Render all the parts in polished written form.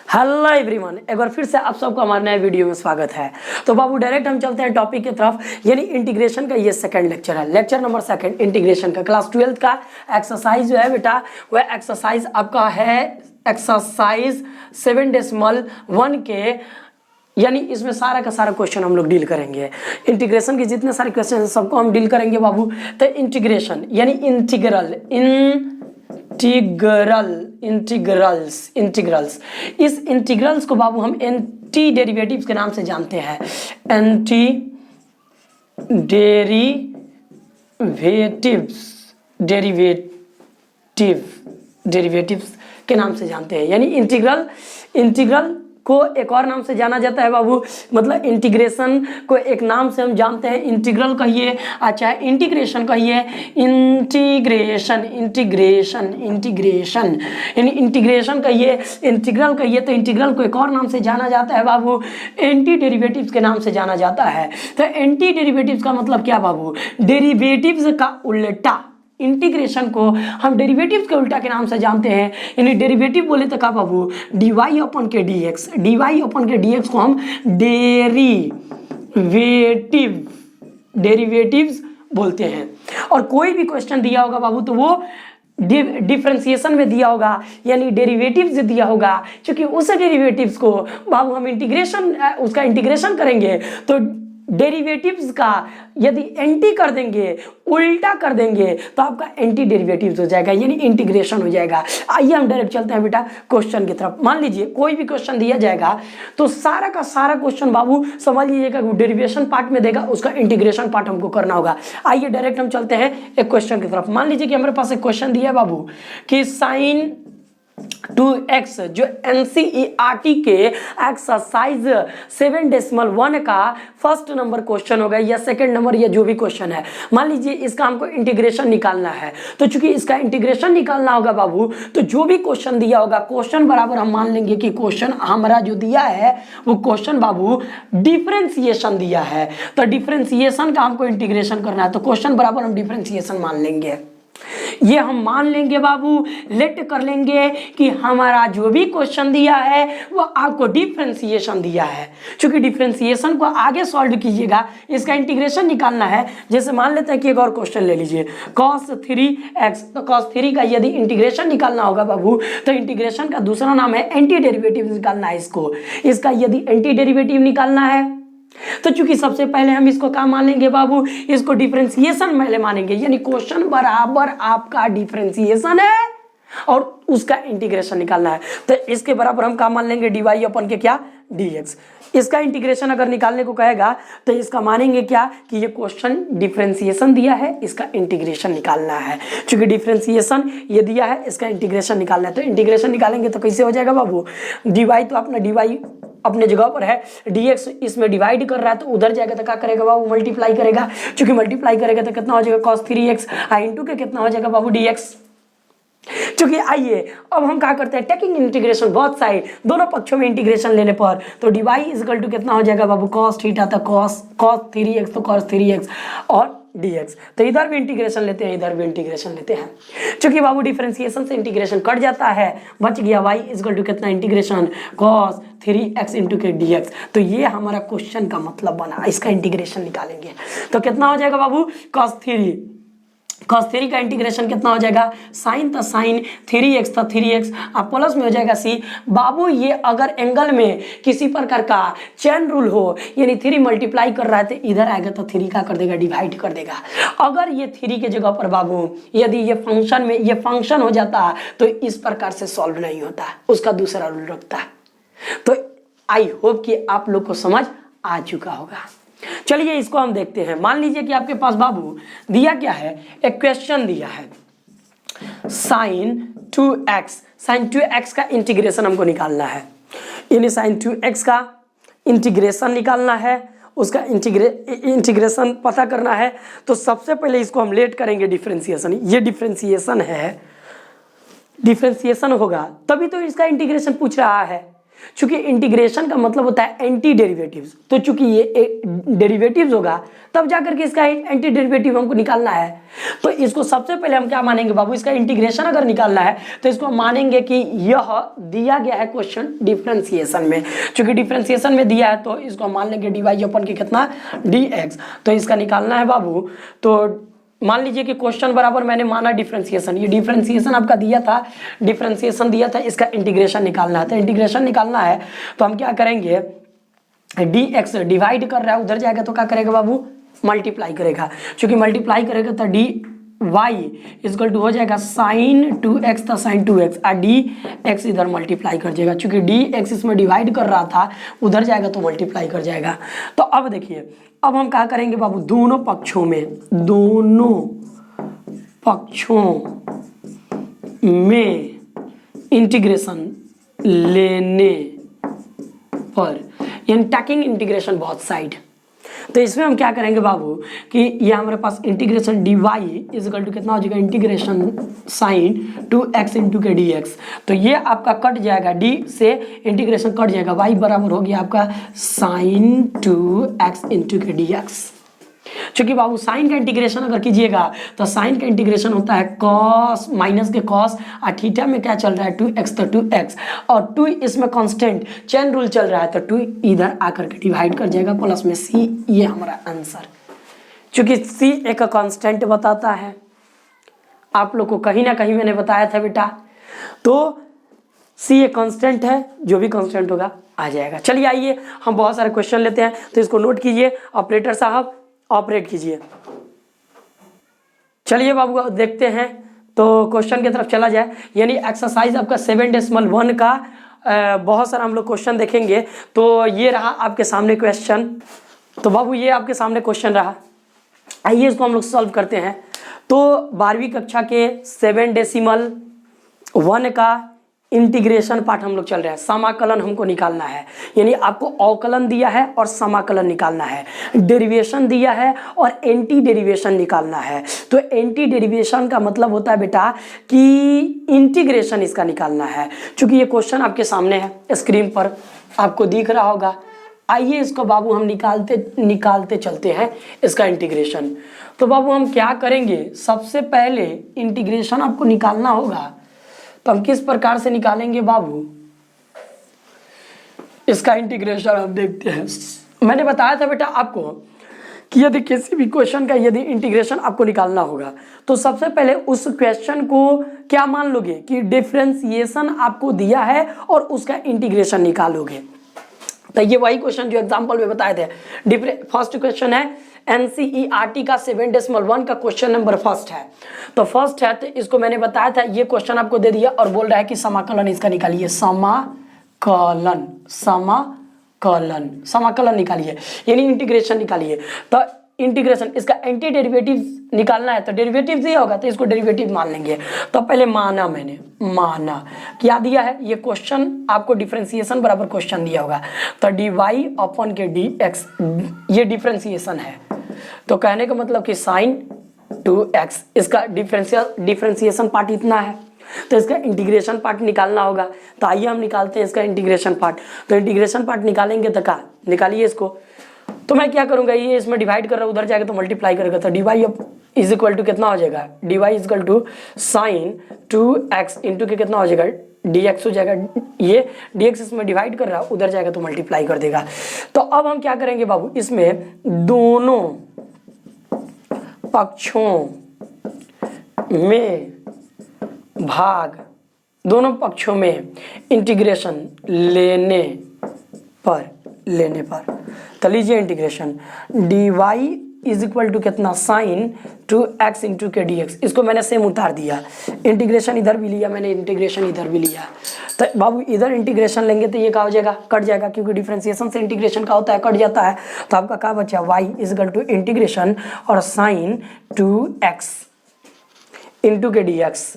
Hello everyone, एक बार फिर से आप सबको हमारे नए वीडियो में स्वागत है। तो बाबू डायरेक्ट हम चलते हैं टॉपिक की तरफ, यानी इंटीग्रेशन का ये सेकंड लेक्चर है, लेक्चर नंबर सेकंड इंटीग्रेशन का। क्लास 12 का एक्सरसाइज जो है बेटा, वह एक्सरसाइज आपका है एक्सरसाइज 7.1 के, यानी इसमें सारा का सारा क्वेश्चन हम लोग डील करेंगे। इंटीग्रेशन के जितने सारे क्वेश्चन हैं सबको हम डील करेंगे बाबू। तो इंटीग्रेशन यानी इंटीग्रल्स इस इंटीग्रल्स को बाबू हम एंटी डेरिवेटिव्स के नाम से जानते हैं। एंटी डेरिवेटिव्स के नाम से जानते हैं, यानी इंटीग्रल को एक और नाम से जाना जाता है बाबू। मतलब इंटीग्रेशन को एक नाम से हम जानते हैं, इंटीग्रल कहिए, अच्छा इंटीग्रेशन कहिए, इंटीग्रेशन यानी इंटीग्रेशन कहिए, इंटीग्रल कहिए। तो इंटीग्रल को एक और नाम से जाना जाता है बाबू, एंटी डेरिवेटिव्स के नाम से जाना जाता है। तो एंटी डेरिवेटिव्स का मतलब क्या बाबू? डेरिवेटिव्स का उल्टा। इंटीग्रेशन को हम डेरिवेटिव के उल्टा के नाम से जानते हैं, यानी डेरिवेटिव बोले तो क्या बाबू? dy अपन के dx को हम डेरिवेटिव्स बोलते हैं। और कोई भी क्वेश्चन दिया होगा बाबू तो वो डिफरेंशिएशन में दिया होगा, यानी डेरिवेटिव्स दिया होगा। क्योंकि उस डेरिवेटिव्स को बाबू हम उसका इंटीग्रेशन करेंगे तो डेरिवेटिव्स का यदि एंटी कर देंगे, उल्टा कर देंगे, तो आपका एंटी डेरिवेटिव्स हो जाएगा, यानी इंटीग्रेशन हो जाएगा। आइए हम डायरेक्ट चलते हैं बेटा क्वेश्चन की तरफ। मान लीजिए कोई भी क्वेश्चन दिया जाएगा तो सारा का सारा क्वेश्चन बाबू समझ लीजिएगा डेरिवेशन पार्ट में देगा, उसका इंटीग्रेशन पार्ट हमको करना होगा। आइए डायरेक्ट हम चलते हैं एक क्वेश्चन की तरफ। मान लीजिए कि हमारे पास एक क्वेश्चन दिया है बाबू कि sin 2x, जो NCERT के एक्सरसाइज 7.1 का फर्स्ट नंबर क्वेश्चन होगा या सेकंड नंबर या जो भी क्वेश्चन है। मान लीजिए इसका हमको इंटीग्रेशन निकालना है, तो चूंकि इसका इंटीग्रेशन निकालना होगा बाबू, तो जो भी क्वेश्चन दिया होगा क्वेश्चन बराबर हम मान लेंगे कि क्वेश्चन हमारा जो दिया है वो क्वेश्चन बाबू डिफरेंशिएशन दिया है। तो डिफरेंशिएशन का हमको इंटीग्रेशन करना है, तो क्वेश्चन बराबर हम डिफरेंशिएशन मान लेंगे। ये हम मान लेंगे बाबू, लेट कर लेंगे कि हमारा जो भी क्वेश्चन दिया है वो आपको डिफरेंशिएशन दिया है। क्योंकि डिफरेंशिएशन को आगे सॉल्व कीजिएगा, इसका इंटीग्रेशन निकालना है। जैसे मान लेते हैं कि एक और क्वेश्चन ले लीजिए cos 3x, तो cos 3 का यदि इंटीग्रेशन निकालना होगा बाबू, तो इंटीग्रेशन का दूसरा नाम है एंटी डेरिवेटिव निकालना है। इसका यदि एंटी डेरिवेटिव निकालना है तो चूंकि सबसे पहले हम इसको क्या मान लेंगे बाबू? इसको डिफरेंशिएशन पहले मानेंगे, यानी क्वेश्चन बराबर आपका डिफरेंशिएशन है और उसका इंटीग्रेशन निकालना है। तो इसके बराबर हम क्या मान लेंगे? dy अपन के क्या dx। इसका इंटीग्रेशन अगर निकालने को कहेगा तो इसका मानेंगे क्या कि ये क्वेश्चन डिफरेंशिएशन दिया है, इसका इंटीग्रेशन निकालना है। क्योंकि डिफरेंशिएशन ये दिया है, इसका इंटीग्रेशन निकालना है। तो इंटीग्रेशन निकालेंगे तो कैसे हो जाएगा बाबू? dy तो अपना dy अपने जगह पर है, dx इसमें डिवाइड कर रहा है तो उधर जाएगा तो क्या करेगा बाबू? मल्टीप्लाई करेगा। क्योंकि मल्टीप्लाई करेगा तो कितना हो जाएगा? cos 3x इंटू के कितना हो जाएगा बाबू? dx। क्योंकि आइए अब हम क्या करते हैं, टेकिंग इंटीग्रेशन बहुत साइड, दोनों पक्षों में इंटीग्रेशन लेने पर तो dy इक्वल टू कितना हो जाएगा बाबू? cos थीटा, तो cos 3x तो cos 3x और dx। तो इधर भी इंटीग्रेशन लेते हैं, इधर भी इंटीग्रेशन लेते हैं। क्योंकि बाबू डिफरेंशिएशन से इंटीग्रेशन कट जाता है, बच गया y इक्वल टू कितना? Integration cos 3x into k dx। तो ये हमारा क्वेश्चन का मतलब बना, इसका इंटीग्रेशन निकालेंगे तो कितना हो जाएगा बाबू? cos 3 का इंटीग्रेशन कितना हो जाएगा? साइन था साइन, 3x था 3x, अब प्लस में हो जाएगा c। बाबू ये अगर एंगल में किसी प्रकार का चेन रूल हो, यानी 3 मल्टीप्लाई कर रहा है तो इधर आएगा तो 3 का कर देगा, डिवाइड कर देगा। अगर ये 3 के जगह पर बाबू यदि ये फंक्शन में ये फंक्शन हो जाता तो इस प्रकार से सॉल्व नहीं होता, उसका दूसरा रूल रखता। तो आई होप कि आप लोग को समझ आ चुका होगा। चलिए इसको हम देखते हैं। मान लीजिए कि आपके पास बाबू दिया क्या है, एक क्वेश्चन दिया है sin 2x का इंटीग्रेशन हमको निकालना है, यानी sin 2x का इंटीग्रेशन निकालना है, उसका इंटीग्रेशन पता करना है। तो सबसे पहले इसको हम लेट करेंगे डिफरेंशिएशन। ये डिफरेंशिएशन है, डिफरेंशिएशन होगा तभी तो इसका इंटीग्रेशन पूछ रहा है। चूंकि इंटीग्रेशन का मतलब होता है एंटी डेरिवेटिव्स, तो चूंकि ये डेरिवेटिव्स होगा तब जाकर के इसका एंटी डेरिवेटिव हमको निकालना है। तो इसको सबसे पहले हम क्या मानेंगे बाबू, इसका इंटीग्रेशन अगर निकालना है तो इसको मानेंगे कि यह दिया गया है क्वेश्चन डिफरेंशिएशन में। चूंकि डिफरेंशिएशन में दिया है तो इसको मान लेंगे dy अपन के कितना dx। तो इसका निकालना है बाबू, तो मान लीजिए कि क्वेश्चन बराबर मैंने माना डिफरेंशिएशन, ये डिफरेंशिएशन आपका दिया था, डिफरेंशिएशन दिया था, इसका इंटीग्रेशन निकालना है। तो इंटीग्रेशन निकालना है तो हम क्या करेंगे, dx डिवाइड कर रहा है उधर जाएगा तो क्या करेगा बाबू, मल्टीप्लाई करेगा। क्योंकि मल्टीप्लाई करेगा तो dy इक्वल टू हो जाएगा sin 2x था sin 2x और dx इधर मल्टीप्लाई कर जाएगा। चूंकि dx इसमें डिवाइड कर रहा था उधर जाएगा तो मल्टीप्लाई कर जाएगा। तो अब देखिए, अब हम क्या करेंगे बाबू, दोनों पक्षों में इंटीग्रेशन लेने पर, यानी टेकिंग इंटीग्रेशन बोथ साइड। तो इसमें हम क्या करेंगे बाबू कि ये हमारे पास इंटीग्रेशन dy इक्वल टू कितना हो जाएगा, integration sin 2x into k dx। तो ये आपका कट जाएगा, d से इंटीग्रेशन कट जाएगा, y बराबर हो गया आपका sin 2x into k dx। चूंकि बाबू साइन का इंटीग्रेशन अगर कीजिएगा तो साइन का इंटीग्रेशन होता है कॉस माइनस के कॉस, और थीटा में क्या चल रहा है 2x, तो 2x और 2 इसमें कांस्टेंट चेन रूल चल रहा है तो 2 इधर आकर के डिवाइड कर जाएगा प्लस में c। ये हमारा आंसर, चूंकि c एक कांस्टेंट बताता है, आप लोग को कहीं ना कहीं मैंने बताया था बेटा, तो c एक कांस्टेंट है, जो भी कांस्टेंट होगा आ जाएगा। चलिए आइए हम बहुत सारे क्वेश्चन लेते हैं, तो इसको नोट कीजिए, ऑपरेटर साहब ऑपरेट कीजिए। चलिए बाबू देखते हैं, तो क्वेश्चन की तरफ चला जाए। यानी एक्सरसाइज आपका 7.1 का बहुत सारा हम लोग क्वेश्चन देखेंगे। तो ये रहा आपके सामने क्वेश्चन, तो बाबू ये आपके सामने क्वेश्चन रहा, आइए इसको हम लोग सॉल्व करते हैं। तो 12वीं कक्षा के 7.1 का इंटीग्रेशन पार्ट हम लोग चल रहा है, समाकलन हमको निकालना है। यानी आपको अवकलन दिया है और समाकलन निकालना है, डेरिवेशन दिया है और एंटी डेरिवेशन निकालना है। तो एंटी डेरिवेशन का मतलब होता है बेटा कि इंटीग्रेशन इसका निकालना है। चूंकि ये क्वेश्चन आपके सामने है, स्क्रीन पर आपको दिख रहा होगा। आइए इसको बाबू हम निकालते चलते हैं इसका इंटीग्रेशन। तो बाबू हम क्या करेंगे, सबसे पहले इंटीग्रेशन आपको निकालना होगा, तो हम किस प्रकार से निकालेंगे बाबू इसका इंटीग्रेशन, हम देखते हैं। मैंने बताया था बेटा आपको कि यदि किसी भी क्वेश्चन का यदि इंटीग्रेशन आपको निकालना होगा तो सबसे पहले उस क्वेश्चन को क्या मान लोगे कि डिफरेंशिएशन आपको दिया है और उसका इंटीग्रेशन निकालोगे। तो ये वही क्वेश्चन जो एग्जाम्पल में बताए थे। फर्स्ट क्वेश्चन है NCERT का 7.1 का क्वेश्चन नंबर फर्स्ट है। तो फर्स्ट है, तो इसको मैंने बताया था, ये क्वेश्चन आपको दे दिया और बोल रहा है कि समाकलन इसका निकालिए, समाकलन निकालिए, यानी इंटीग्रेशन निकालिए। तो इंटीग्रेशन इसका एंटी डेरिवेटिव निकालना है, तो डेरिवेटिव दिया होगा तो इसको डेरिवेटिव मान लेंगे। तो पहले मैंने माना क्या दिया है, ये क्वेश्चन आपको डिफरेंशिएशन बराबर क्वेश्चन दिया होगा, तो dy अपन के dx ये डिफरेंशिएशन है। तो कहने का मतलब कि sin 2x इसका डिफरेंशिएशन पार्ट इतना है, तो इसका इंटीग्रेशन पार्ट निकालना होगा। तो आइए हम निकालते हैं इसका इंटीग्रेशन पार्ट। तो इंटीग्रेशन पार्ट निकालेंगे तो क्या निकालिए इसको। तो मैं क्या करूंगा, ये इसमें डिवाइड कर रहा हूँ, उधर जाएगा तो मल्टीप्लाई करेगा, तो dy इज इक्वल टू कितना हो जाएगा, dy is equal to sin 2x into k कितना हो जाएगा dx हो जाएगा। ये dx इसमें डिवाइड कर रहा है, उधर जाएगा तो मल्टीप्लाई कर देगा। तो अब हम क्या करेंगे बाबू, इसमें दोनों पक्षों में इंटीग्रेशन लेने पर तो लीजिए integration dy is equal to कितना sin 2x into k dx, इसको मैंने सेम उतार दिया, इंटीग्रेशन इधर भी लिया मैंने, इंटीग्रेशन इधर भी लिया। तो बाबू इधर इंटीग्रेशन लेंगे तो ये क्या हो जाएगा, कट जाएगा, क्योंकि डिफरेंशिएशन से इंटीग्रेशन का होता है, कट जाता है। तो आपका क्या बचा, y is equal to integration और sin 2x into k dx।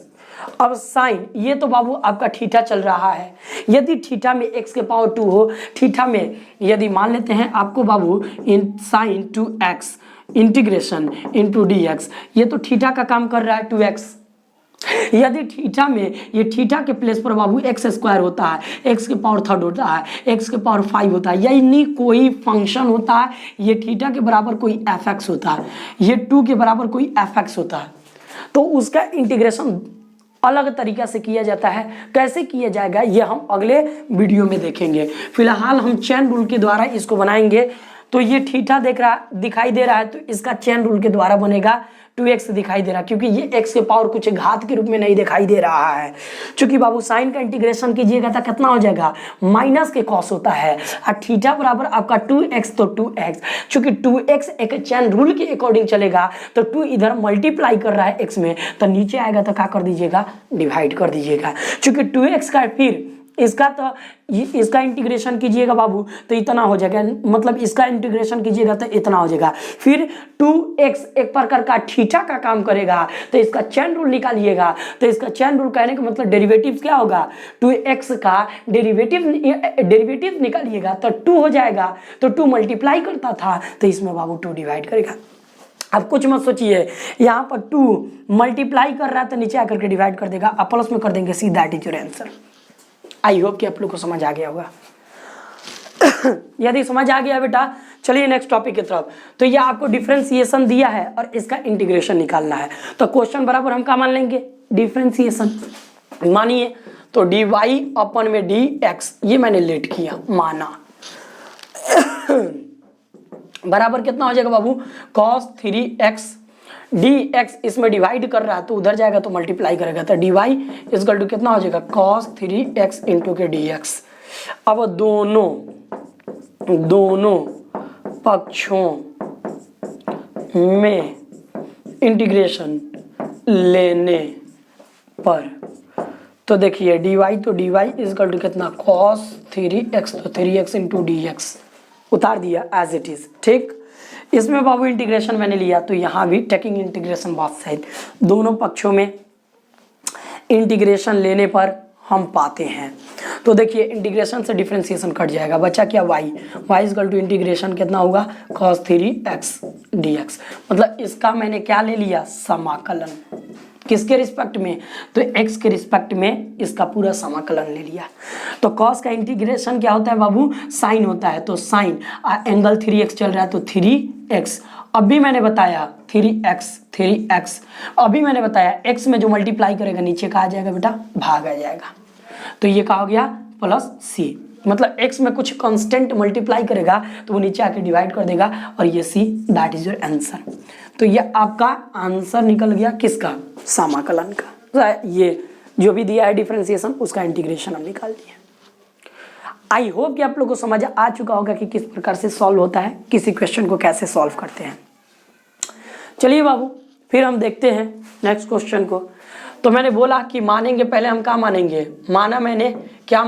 अब साइन, ये तो बाबू आपका थीटा चल रहा है, यदि थीटा में x के पावर 2 हो, थीटा में यदि मान लेते हैं आपको बाबू इन sin 2x integration into dx, ये तो थीटा का काम कर रहा है 2x, यदि थीटा में ये थीटा के प्लेस पर बाबू एक्स स्क्वायर होता है, एक्स के पावर थर्ड होता है, एक्स के पावर 5 होता है, यानी कोई फंक्शन होता है, ये थीटा के बराबर कोई एफ एक्स होता है, ये 2 के बराबर कोई एफ एक्स होता है, तो उसका इंटीग्रेशन अलग तरीका से किया जाता है। कैसे किया जाएगा ये हम अगले वीडियो में देखेंगे। फिलहाल हम चेन रूल के द्वारा इसको बनाएंगे। तो ये थीटा दिखाई दे रहा है, तो इसका चेन रूल के द्वारा बनेगा 2x दिखाई दे रहा है, क्योंकि ये x के पावर कुछ घात के रूप में नहीं दिखाई दे रहा है। क्योंकि बाबू साइन का इंटीग्रेशन कीजिएगा तो कितना हो जाएगा, माइनस के कॉस होता है, और थीटा बराबर आपका 2x, तो 2x, चूंकि 2x एक चैन रूल के अकॉर्डिंग चलेगा, तो 2 इधर मल्टीप्लाई कर रहा है x में, तो नीचे आएगा तो क्या कर दीजिएगा, डिवाइड कर दीजिएगा। चूंकि 2x का फिर इसका तो इसका इंटीग्रेशन कीजिएगा बाबू तो इतना हो जाएगा, मतलब इसका इंटीग्रेशन कीजिएगा तो इतना हो जाएगा। फिर 2x एक प्रकार का थीटा का काम करेगा, तो इसका चेन रूल निकालिएगा, तो इसका चेन रूल कहने का मतलब डेरिवेटिव क्या होगा, 2x का डेरिवेटिव निकालिएगा तो 2 हो जाएगा, तो 2 मल्टीप्लाई करता था, तो इसमें बाबू 2 डिवाइड करेगा। अब कुछ मत सोचिए, यहाँ पर 2 मल्टीप्लाई कर रहा है तो नीचे आकर के डिवाइड कर देगा, अब प्लस में कर देंगे, see that is your answer. I hope कि आप लोग को समझ आ गया होगा। यदि समझ आ गया बेटा, चलिए नेक्स्ट टॉपिक की तरफ। तो ये आपको डिफरेंशिएशन दिया है और इसका इंटीग्रेशन निकालना है, तो क्वेश्चन बराबर हम क्या मान लेंगे, डिफरेंशिएशन मानिए, तो dy अपन में dx, ये मैंने लेट किया माना, बराबर कितना हो जाएगा बाबू, cos 3x, dx इसमें डिवाइड कर रहा है तो उधर जाएगा तो मल्टीप्लाई करेगा, तो dy इक्वल टू कितना हो जाएगा, cos 3x into k dx। अब दोनों पक्षों में इंटीग्रेशन लेने पर, तो देखिए dy, तो dy इक्वल टू कितना, cos 3x, तो 3x इंटू dx उतार दिया एज इट इज। ठीक, इसमें बाबू इंटीग्रेशन मैंने लिया, तो यहाँ भी टेकिंग इंटीग्रेशन बोथ साइड, दोनों पक्षों में इंटीग्रेशन लेने पर हम पाते हैं। तो देखिए इंटीग्रेशन से डिफरेंशिएशन कट जाएगा, बचा क्या, y इक्वल टू इंटीग्रेशन कितना होगा, cos 3x dx, मतलब इसका मैंने क्या ले लिया, समाकलन, किसके रिस्पेक्ट में, तो x के रिस्पेक्ट में इसका पूरा समाकलन ले लिया। तो cos का इंटीग्रेशन क्या होता है बाबू, साइन होता है, तो साइन एंगल 3x चल रहा है तो 3x, अभी मैंने बताया 3x, अभी मैंने बताया x में जो मल्टीप्लाई करेगा नीचे का आ जाएगा बेटा, भाग आ जाएगा, तो ये क्या हो गया, प्लस c, मतलब x में कुछ कांस्टेंट मल्टीप्लाई करेगा तो वो नीचे आके डिवाइड कर देगा, और ये c that is your answer. तो ये आपका आंसर निकल गया किसका, समाकलन का। ये जो भी दिया है डिफरेंशिएशन उसका इंटीग्रेशन हम निकाल दिए। आई होप कि आप लोगों को समझ आ चुका होगा कि किस प्रकार से सॉल्व होता है, किसी क्वेश्चन को कैसे सॉल्व करते हैं। चलिए बाबू फिर हम देखते हैं नेक्स्ट क्वेश्चन को। तो मैंने बोला कि मानेंगे पहले हम क्या मानेंगे, माना मैंने क्या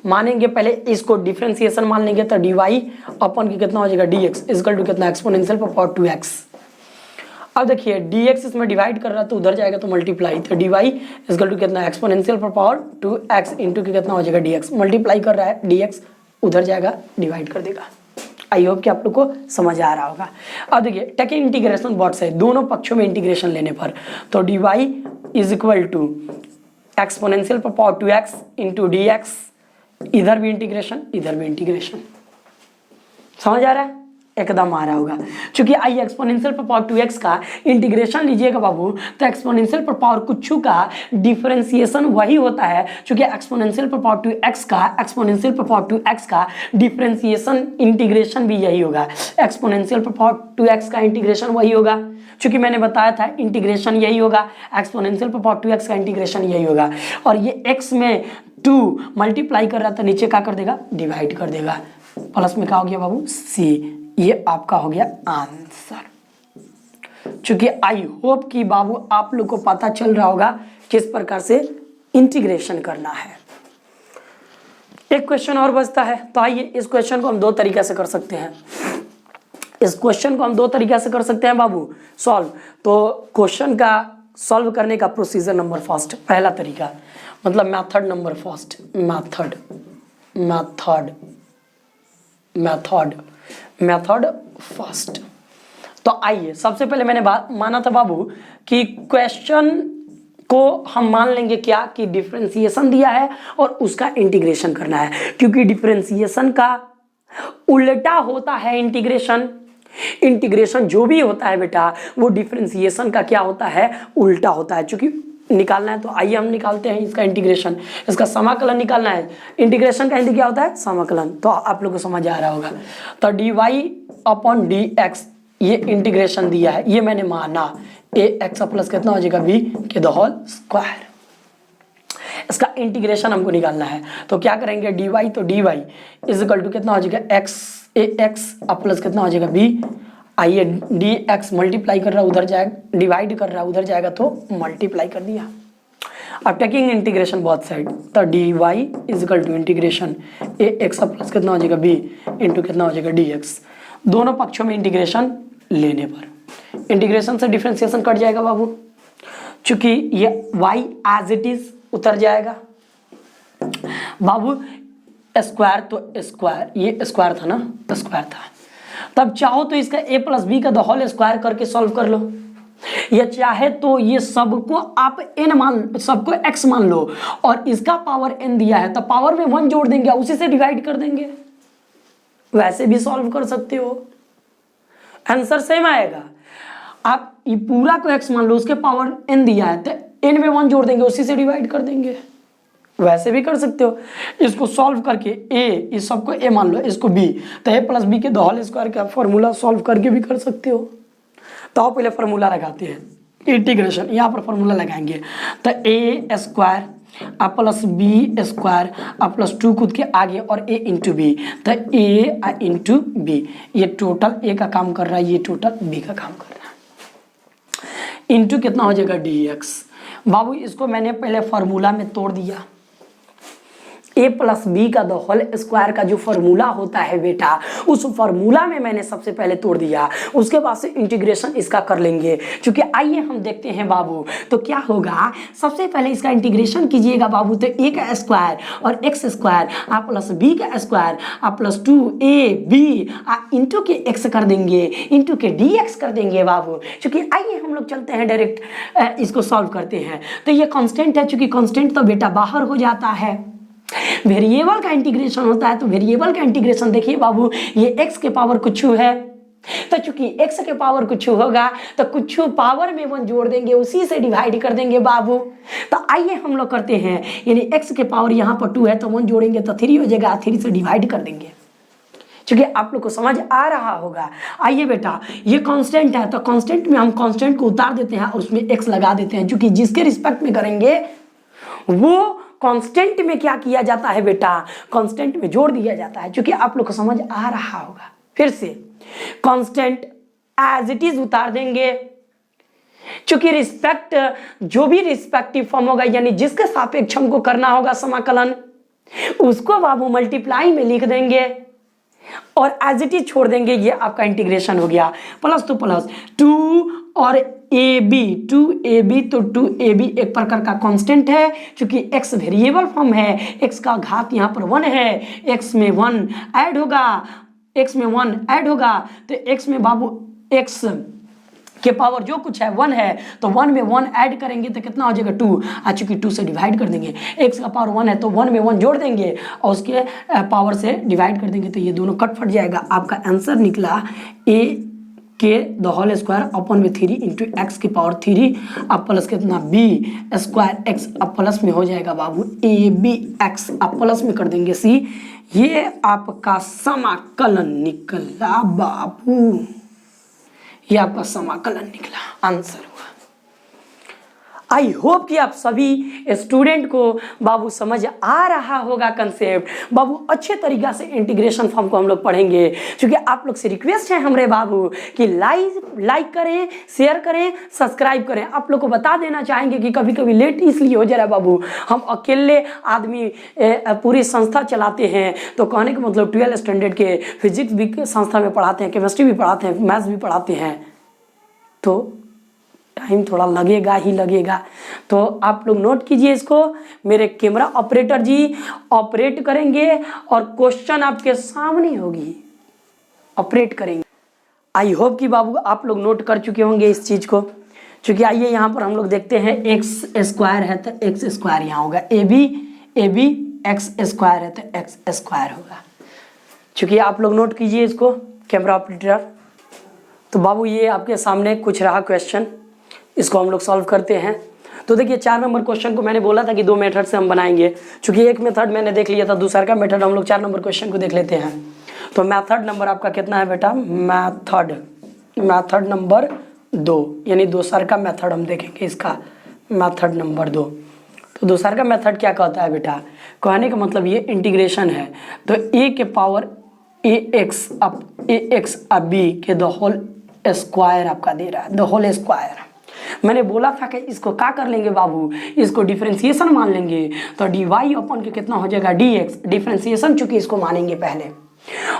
मानेंगे पहले इसको डिफरेंशिएशन मान लेंगे, तो dy अपन की कितना हो जाएगा, dx इक्वल टू कितना, एक्सपोनेंशियल पावर 2x। अब देखिए dx इसमें डिवाइड कर रहा है तो उधर जाएगा तो मल्टीप्लाई, तो dy इक्वल टू कितना, exponential power 2x into k कितना हो जाएगा dx, मल्टीप्लाई कर रहा है dx उधर जाएगा डिवाइड कर देगा। आई होप कि आप लोग को समझ आ रहा होगा। अब देखिए टेकिंग इंटीग्रेशन बोथ साइड, दोनों पक्षों में इंटीग्रेशन लेने पर, तो dy is equal to exponential power 2x into dx, इधर भी इंटीग्रेशन इधर भी इंटीग्रेशन, समझ आ रहा है, एकदम आ रहा होगा। क्योंकि आई एक्सपोनेंशियल पावर 2x का इंटीग्रेशन लीजिएगा बाबू, तो एक्सपोनेंशियल पावर कुछ का डिफरेंशिएशन वही होता है, क्योंकि एक्सपोनेंशियल पावर 2x का एक्सपोनेंशियल पावर 2x का डिफरेंशिएशन इंटीग्रेशन भी यही होगा, एक्सपोनेंशियल पावर 2x का इंटीग्रेशन वही होगा, क्योंकि मैंने बताया था इंटीग्रेशन यही होगा, एक्सपोनेंशियल पावर 2x का इंटीग्रेशन यही होगा, और ये x में 2 मल्टीप्लाई कर रहा था नीचे क्या कर देगा, डिवाइड कर देगा, प्लस में क्या हो गया बाबू, c, ये आपका हो गया आंसर। क्योंकि आई होप कि बाबू आप लोग को पता चल रहा होगा किस प्रकार से इंटीग्रेशन करना है। एक क्वेश्चन और बचता है, तो आइए इस क्वेश्चन को हम दो तरीके से कर सकते हैं, इस क्वेश्चन को हम दो तरीके से कर सकते हैं बाबू सॉल्व। तो क्वेश्चन का सॉल्व करने का प्रोसीजर नंबर फर्स्ट, पहला तरीका मतलब method number first, method first. तो आइए सबसे पहले मैंने बात माना था बाबू कि क्वेश्चन को हम मान लेंगे क्या कि डिफरेंशिएशन दिया है और उसका इंटीग्रेशन करना है, क्योंकि डिफरेंशिएशन का उल्टा होता है इंटीग्रेशन। इंटीग्रेशन जो भी होता है बेटा वो डिफरेंशिएशन का क्या होता है, उल्टा होता है। क्योंकि निकालना है तो आइए हम निकालते हैं इसका इंटीग्रेशन, इसका समाकलन निकालना है। इंटीग्रेशन का हिंदी क्या होता है, समाकलन। तो आप लोगों को समझ आ रहा होगा। तो dy/dx ये इंटीग्रेशन दिया है, ये मैंने माना ax प्लस कितना हो जाएगा b के द होल स्क्वायर। इसका इंटीग्रेशन हमको निकालना है, तो क्या करेंगे dy, तो dy इजिकल टू कितना हो जाएगा x ax प्लस कितना हो जाएगा b। आइए dx मल्टीप्लाई कर रहा है उधर जाएगा, डिवाइड कर रहा है उधर जाएगा तो मल्टीप्लाई कर दिया। अब टेकिंग इंटीग्रेशन बोथ साइड, तो dy is equal to integration ax plus कितना हो जाएगा b इंटू कितना हो जाएगा dx। दोनों पक्षों में इंटीग्रेशन लेने पर इंटीग्रेशन से डिफरेंशिएशन कट जाएगा बाबू, चूंकि ये y एज इट इज उतर जाएगा बाबू। स्क्वायर तो स्क्वायर, ये स्क्वायर था ना, स्क्वायर था। तब चाहो तो इसका a प्लस बी का द होल स्क्वायर करके सॉल्व कर लो, या चाहे तो ये सबको आप n मान, सबको x मान लो और इसका पावर n दिया है तो पावर में 1 जोड़ देंगे, उसी से डिवाइड कर देंगे। वैसे भी सॉल्व कर सकते हो, आंसर सेम आएगा। आप ये पूरा को x मान लो, उसके पावर n दिया है तो n में 1 जोड़ देंगे, उसी से डिवाइड कर देंगे। वैसे भी कर सकते हो। इसको सॉल्व करके a, इस सबको a मान लो, इसको b, तो a प्लस बी के द होल स्क्वायर का फॉर्मूला सॉल्व करके भी कर सकते हो। तो आप पहले फॉर्मूला लगाते हैं इंटीग्रेशन, यहाँ पर फॉर्मूला लगाएंगे तो a square plus b square plus 2 खुद के आगे और a इंटू बी, तो a इंटू बी, ये टोटल a का काम कर रहा है, ये टोटल b का काम कर रहा है, इंटू कितना हो जाएगा dx। बाबू इसको मैंने पहले फार्मूला में तोड़ दिया। a प्लस बी का द होल स्क्वायर का जो फार्मूला होता है बेटा, उस फार्मूला में मैंने सबसे पहले तोड़ दिया, उसके बाद से इंटीग्रेशन इसका कर लेंगे। क्योंकि आइए हम देखते हैं बाबू, तो क्या होगा, सबसे पहले इसका इंटीग्रेशन कीजिएगा बाबू, तो a का स्क्वायर और x स्क्वायर प्लस b का square plus 2ab into k x कर देंगे, इंटू के dx कर देंगे बाबू। क्योंकि आइए हम लोग चलते हैं डायरेक्ट इसको सॉल्व करते हैं। तो ये कांस्टेंट है, चूंकि कांस्टेंट तो बेटा बाहर हो जाता है, वेरिएबल का इंटीग्रेशन होता है। तो वेरिएबल का इंटीग्रेशन देखिए बाबू, ये x के पावर कुछ है, तो चूंकि x के पावर कुछ होगा तो कुछ पावर में 1 जोड़ देंगे, उसी से डिवाइड कर देंगे बाबू। तो आइए हम लोग करते हैं, यानी x के पावर यहाँ पर 2 है तो 1 जोड़ेंगे तो 3 हो जाएगा, 3 से डिवाइड कर देंगे। क्योंकि आप लोग को समझ आ रहा होगा। आइए बेटा, ये कांस्टेंट है तो कांस्टेंट में हम कांस्टेंट को उतार देते हैं और उसमें x लगा देते हैं, क्योंकि जिसके रिस्पेक्ट में करेंगे वो कांस्टेंट में क्या किया जाता है बेटा, कांस्टेंट में जोड़ दिया जाता है। क्योंकि आप लोग को समझ आ रहा होगा। फिर से कांस्टेंट एज इट इज उतार देंगे, क्योंकि रिस्पेक्ट जो भी रिस्पेक्टिव फॉर्म होगा, यानी जिसके सापेक्ष हमको करना होगा समाकलन, उसको बाबू मल्टीप्लाई में लिख देंगे और एज इट इज छोड़ देंगे। ये आपका इंटीग्रेशन हो गया। प्लस तो प्लस 2 और ab, 2ab, तो 2ab एक प्रकार का कांस्टेंट है, क्योंकि x वेरिएबल फॉर्म है, x का घात यहाँ पर 1 है, x में 1 ऐड होगा, x में 1 ऐड होगा, तो x में बाबू x के पावर जो कुछ है 1 है, तो 1 में 1 ऐड करेंगे तो कितना हो जाएगा 2, चूंकि 2 से डिवाइड कर देंगे। x का पावर 1 है तो 1 में 1 जोड़ देंगे और उसके पावर से डिवाइड कर देंगे, तो ये दोनों कट फट जाएगा। आपका आंसर निकला a के द होल स्क्वायर अपन में 3 इंटू एक्स की पावर 3 अब प्लस कितना b स्क्वायर एक्स अब प्लस में हो जाएगा बाबू ए बी एक्स अब प्लस में कर देंगे c। ये आपका समाकलन निकला बाबू, ये आपका समाकलन निकला, आंसर हुआ। आई होप कि आप सभी स्टूडेंट को बाबू समझ आ रहा होगा कंसेप्ट। बाबू अच्छे तरीक़ा से इंटीग्रेशन फॉर्म को हम लोग पढ़ेंगे, क्योंकि आप लोग से रिक्वेस्ट है हमरे बाबू कि लाइक करें, शेयर करें, सब्सक्राइब करें। आप लोग को बता देना चाहेंगे कि कभी कभी लेट इसलिए हो जा रहा है बाबू, हम अकेले आदमी पूरी संस्था चलाते हैं, तो कहने का मतलब 12 स्टैंडर्ड के फिजिक्स भी संस्था में पढ़ाते हैं, केमिस्ट्री भी पढ़ाते हैं, मैथ्स भी पढ़ाते हैं, तो टाइम थोड़ा लगेगा ही लगेगा। तो आप लोग नोट कीजिए इसको। मेरे कैमरा ऑपरेटर जी ऑपरेट करेंगे और क्वेश्चन आपके सामने होगी, ऑपरेट करेंगे। आई होप कि बाबू आप लोग नोट कर चुके होंगे इस चीज़ को, चूंकि आइए यहाँ पर हम लोग देखते हैं एक्स स्क्वायर है तो एक्स स्क्वायर यहाँ होगा, ए बी एक्स स्क्वायर है तो एक्स स्क्वायर होगा। चूंकि आप लोग नोट कीजिए इसको कैमरा ऑपरेटर। तो बाबू ये आपके सामने कुछ रहा क्वेश्चन, इसको हम लोग सॉल्व करते हैं। तो देखिए 4 नंबर क्वेश्चन को मैंने बोला था कि 2 मेथड से हम बनाएंगे, चूंकि एक मेथड मैंने देख लिया था, दूसरा का मेथड हम लोग 4 नंबर क्वेश्चन को देख लेते हैं। तो मेथड नंबर आपका कितना है बेटा, मेथड नंबर 2, यानी दूसरा का मेथड हम देखेंगे, इसका मेथड नंबर 2। तो दूसरा का मेथड क्या कहता है बेटा, कहने का मतलब ये इंटीग्रेशन है। तो ए के पावर ए एक्स अब बी के द होल स्क्वायर आपका दे रहा है, द होल स्क्वायर। मैंने बोला था कि इसको क्या कर लेंगे बाबू, इसको डिफरेंशिएशन मान लेंगे। तो डी वाई अपन के कितना हो जाएगा, डी एक्स, डिफरेंशिएशन चूंकि इसको मानेंगे पहले।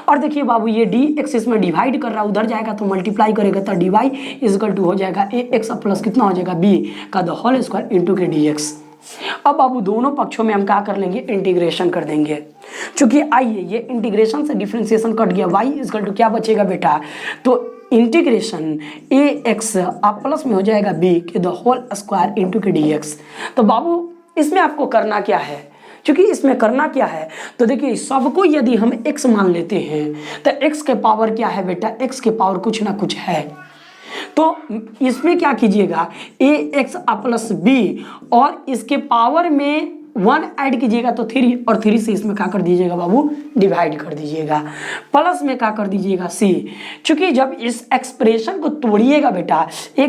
और देखिए बाबू ये डी एक्स इसमें डिवाइड कर रहा है, उधर जाएगा तो मल्टीप्लाई करेगा, तो डी वाई इजकल टू हो जाएगा ए एक्स प्लस कितना हो जाएगा बी का द होल स्क्वायर इंटू के डी एक्स। अब बाबू दोनों पक्षों में हम क्या कर लेंगे, इंटीग्रेशन कर देंगे। चूंकि आइए ये इंटीग्रेशन से डिफरेंशिएशन कट गया, वाई इजकल टू क्या बचेगा बेटा, तो इंटीग्रेशन ए एक्स आप प्लस में हो जाएगा बी के द होल स्क्वायर इंटू के डी एक्स। तो बाबू इसमें आपको करना क्या है, क्योंकि इसमें करना क्या है, तो देखिए सबको यदि हम x मान लेते हैं तो x के पावर क्या है बेटा, x के पावर कुछ ना कुछ है। तो इसमें क्या कीजिएगा, ए एक्स प्लस बी और इसके पावर में 1 ऐड कीजिएगा तो 3, और 3 से इसमें क्या कर दीजिएगा बाबू, डिवाइड कर दीजिएगा, प्लस में क्या कर दीजिएगा सी। चूंकि जब इस एक्सप्रेशन को तोड़िएगा बेटा, ए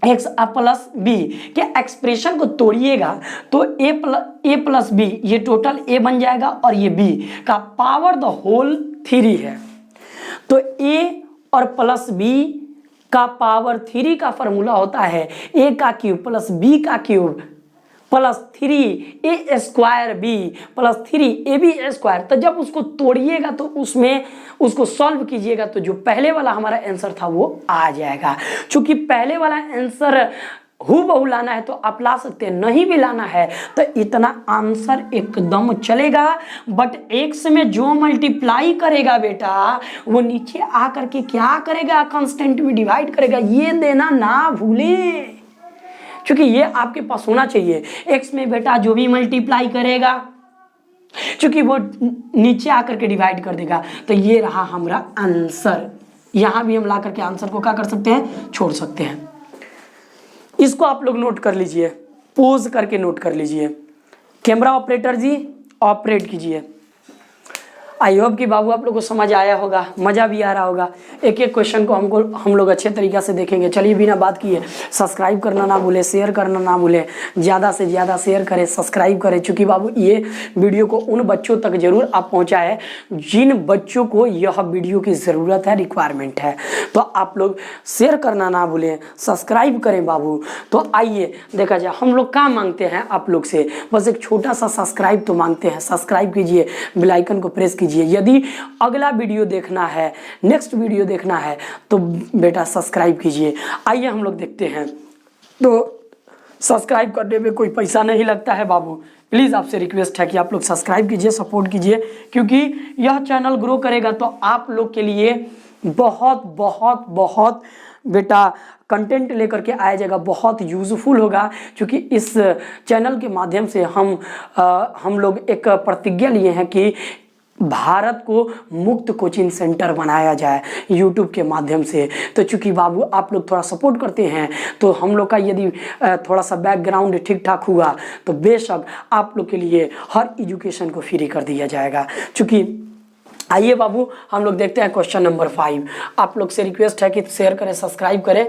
एक्स प्लस बी के एक्सप्रेशन को तोड़िएगा तो ए प्लस बी ये टोटल ए बन जाएगा और ये बी का पावर द होल 3 है। तो ए और प्लस बी का पावर 3 का फॉर्मूला होता है ए का क्यूब प्लस बी का cube plus 3 a square b plus 3 a b square. तो जब उसको तोड़िएगा तो उसमें उसको सॉल्व कीजिएगा तो जो पहले वाला हमारा आंसर था वो आ जाएगा। चूंकि पहले वाला आंसर हूबहू लाना है तो आप ला सकते हैं, नहीं भी लाना है तो इतना आंसर एकदम चलेगा। बट एक्स में जो मल्टीप्लाई करेगा बेटा वो नीचे आकर के क्या करेगा, कांस्टेंट में डिवाइड करेगा, ये देना ना भूलें, क्योंकि ये आपके पास होना चाहिए। एक्स में बेटा जो भी मल्टीप्लाई करेगा क्योंकि वो नीचे आकर के डिवाइड कर देगा, तो ये रहा हमारा आंसर। यहां भी हम ला करके आंसर को क्या कर सकते हैं, छोड़ सकते हैं। इसको आप लोग नोट कर लीजिए, पोज करके नोट कर लीजिए। कैमरा ऑपरेटर जी ऑपरेट कीजिए। आई होप कि बाबू आप लोग को समझ आया होगा, मज़ा भी आ रहा होगा। एक एक क्वेश्चन को हम लोग अच्छे तरीक़े से देखेंगे। चलिए बिना बात किए सब्सक्राइब करना ना भूलें, शेयर करना ना भूलें, ज़्यादा से ज़्यादा शेयर करें, सब्सक्राइब करें, क्योंकि बाबू ये वीडियो को उन बच्चों तक जरूर आप पहुँचाएं जिन बच्चों को यह वीडियो की ज़रूरत है, रिक्वायरमेंट है। तो आप लोग शेयर करना ना भूलें, सब्सक्राइब करें बाबू। तो आइए देखा जाए, हम लोग क्या मांगते हैं आप लोग से, बस एक छोटा सा सब्सक्राइब तो मांगते हैं। सब्सक्राइब कीजिए, बेल आइकन को प्रेस कीजिए। यदि अगला वीडियो देखना है, नेक्स्ट वीडियो देखना है तो बेटा सब्सक्राइब कीजिए। आइए हम लोग देखते हैं। तो सब्सक्राइब करने में कोई पैसा नहीं लगता है बाबू, प्लीज़ आपसे रिक्वेस्ट है कि आप लोग सब्सक्राइब कीजिए, सपोर्ट कीजिए, क्योंकि यह चैनल ग्रो करेगा तो आप लोग के लिए बहुत बहुत बहुत बेटा कंटेंट लेकर के आया जाएगा, बहुत यूज़फुल होगा। क्योंकि इस चैनल के माध्यम से हम लोग एक प्रतिज्ञा लिए हैं कि भारत को मुक्त कोचिंग सेंटर बनाया जाए यूट्यूब के माध्यम से। तो चूंकि बाबू आप लोग थोड़ा सपोर्ट करते हैं तो हम लोग का यदि थोड़ा सा बैकग्राउंड ठीक ठाक हुआ तो बेशक आप लोग के लिए हर एजुकेशन को फ्री कर दिया जाएगा। चूंकि आइए बाबू हम लोग देखते हैं क्वेश्चन नंबर 5। आप लोग से रिक्वेस्ट है कि शेयर करें, सब्सक्राइब करें,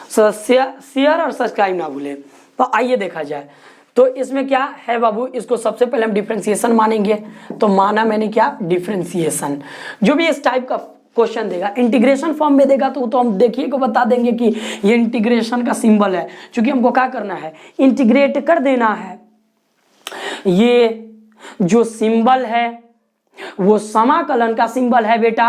शेयर और सब्सक्राइब ना भूलें। तो आइए देखा जाए। तो इसमें क्या है बाबू, इसको सबसे पहले हम डिफरेंशिएशन मानेंगे। तो माना मैंने क्या, डिफरेंशिएशन। जो भी इस टाइप का क्वेश्चन देगा इंटीग्रेशन फॉर्म में देगा तो हम देखिए को बता देंगे कि ये इंटीग्रेशन का सिंबल है। क्योंकि हमको क्या करना है, इंटीग्रेट कर देना है। ये जो सिंबल है वो समाकलन का सिंबल है बेटा।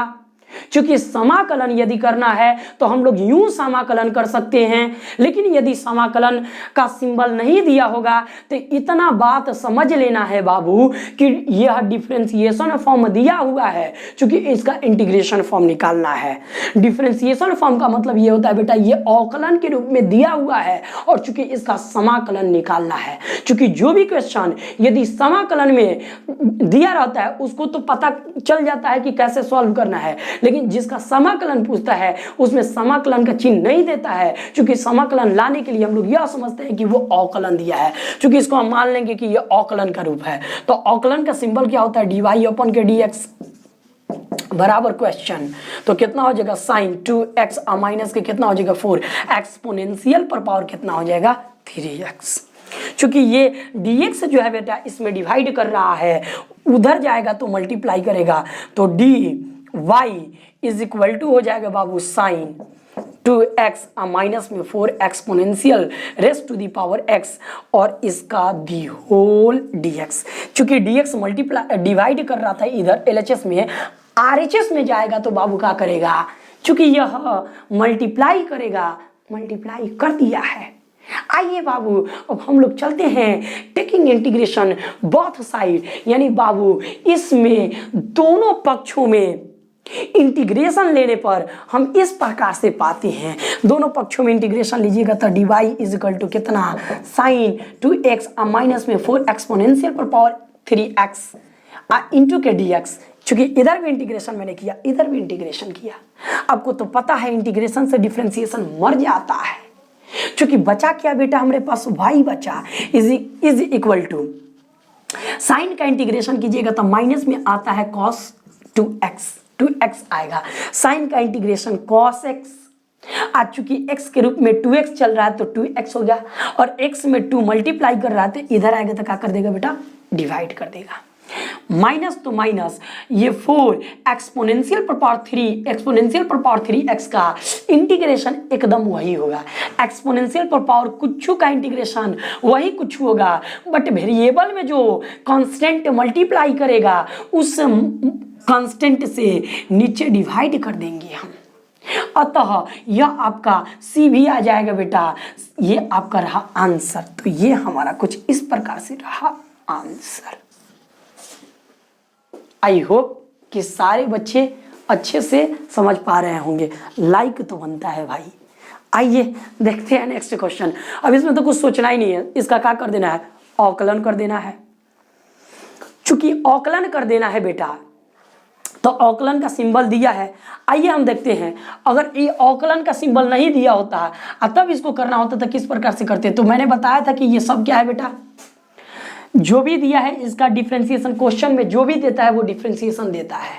क्योंकि समाकलन यदि करना है तो हम लोग यूं समाकलन कर सकते हैं, लेकिन यदि समाकलन का सिंबल नहीं दिया होगा तो इतना बात समझ लेना है बाबू कि यह डिफरेंशिएशन फॉर्म दिया हुआ है, क्योंकि इसका इंटीग्रेशन फॉर्म निकालना है। डिफरेंशिएशन फॉर्म का मतलब यह होता है बेटा ये अवकलन के रूप में दिया हुआ है और चूंकि इसका समाकलन निकालना है। क्योंकि जो भी क्वेश्चन यदि समाकलन में दिया रहता है उसको तो पता चल जाता है कि कैसे सॉल्व करना है, लेकिन जिसका समाकलन पूछता है उसमें समाकलन का चिन्ह नहीं देता है, क्योंकि समाकलन लाने के लिए हम लोग यह समझते हैं कि वो अवकलन दिया है। क्योंकि इसको हम मान लेंगे कि ये अवकलन का रूप है, तो अवकलन का सिंबल क्या होता है, dy अपन के dx बराबर क्वेश्चन, तो कितना हो जाएगा साइन 2x माइनस के कितना हो जाएगा 4, एक्सपोनेंशियल पर पावर कितना हो जाएगा 3x। क्योंकि ये dx जो है बेटा इसमें डिवाइड कर रहा है, उधर जाएगा तो मल्टीप्लाई करेगा, तो dy इज इक्वल टू हो जाएगा बाबू साइन 2x माइनस में 4 exponential raised to the power x और इसका दी होल dx। चूंकि dx मल्टीप्लाई डिवाइड कर रहा था इधर LHS में, RHS में जाएगा तो बाबू क्या करेगा, चूंकि यह मल्टीप्लाई करेगा, मल्टीप्लाई कर दिया है। आइए बाबू अब हम लोग चलते हैं टेकिंग इंटीग्रेशन बोथ साइड, यानी बाबू इसमें दोनों पक्षों में इंटीग्रेशन लेने पर हम इस प्रकार से पाते हैं, दोनों पक्षों में इंटीग्रेशन लीजिएगा तो dy इज इक्वल टू कितना साइन 2x माइनस में 4 एक्सपोनेंशियल पर power 3x into k dx। चूंकि इधर भी इंटीग्रेशन मैंने किया, इधर भी इंटीग्रेशन किया, आपको तो पता है इंटीग्रेशन से डिफरेंशिएशन मर जाता है। क्योंकि बचा क्या बेटा हमारे पास y बचा इज इक्वल टू साइन का इंटीग्रेशन कीजिएगा तो माइनस में आता है cos 2x आएगा, साइन का इंटीग्रेशन cos x, आज चूंकि x के रूप में 2x चल रहा है तो 2x हो गया, और x में 2 मल्टीप्लाई कर रहा है तो इधर आएगा तो क्या कर देगा बेटा डिवाइड कर देगा, माइनस तो माइनस ये 4 एक्सपोनेंशियल पर पावर 3 एक्सपोनेंशियल पर पावर 3x का इंटीग्रेशन एकदम वही होगा, एक्सपोनेंशियल पर पावर कुछ का इंटीग्रेशन वही कुछ होगा, बट वेरिएबल में जो कांस्टेंट मल्टीप्लाई करेगा उस कांस्टेंट से नीचे डिवाइड कर देंगे हम, अतः यह आपका C भी आ जाएगा बेटा, ये आपका रहा आंसर। तो ये हमारा कुछ इस प्रकार से रहा आंसर। आई होप कि सारे बच्चे अच्छे से समझ पा रहे होंगे, लाइक तो बनता है भाई। आइए देखते हैं नेक्स्ट क्वेश्चन। अब इसमें तो कुछ सोचना ही नहीं है, इसका क्या कर देना है, अवकलन कर देना है। चूंकि अवकलन कर देना है बेटा तो अवकलन का सिंबल दिया है। आइए हम देखते हैं, अगर ये अवकलन का सिंबल नहीं दिया होता तब इसको करना होता तो किस प्रकार से करते। तो मैंने बताया था कि ये सब क्या है बेटा, जो भी दिया है इसका डिफरेंशिएशन, क्वेश्चन में जो भी देता है वो डिफरेंशिएशन देता है।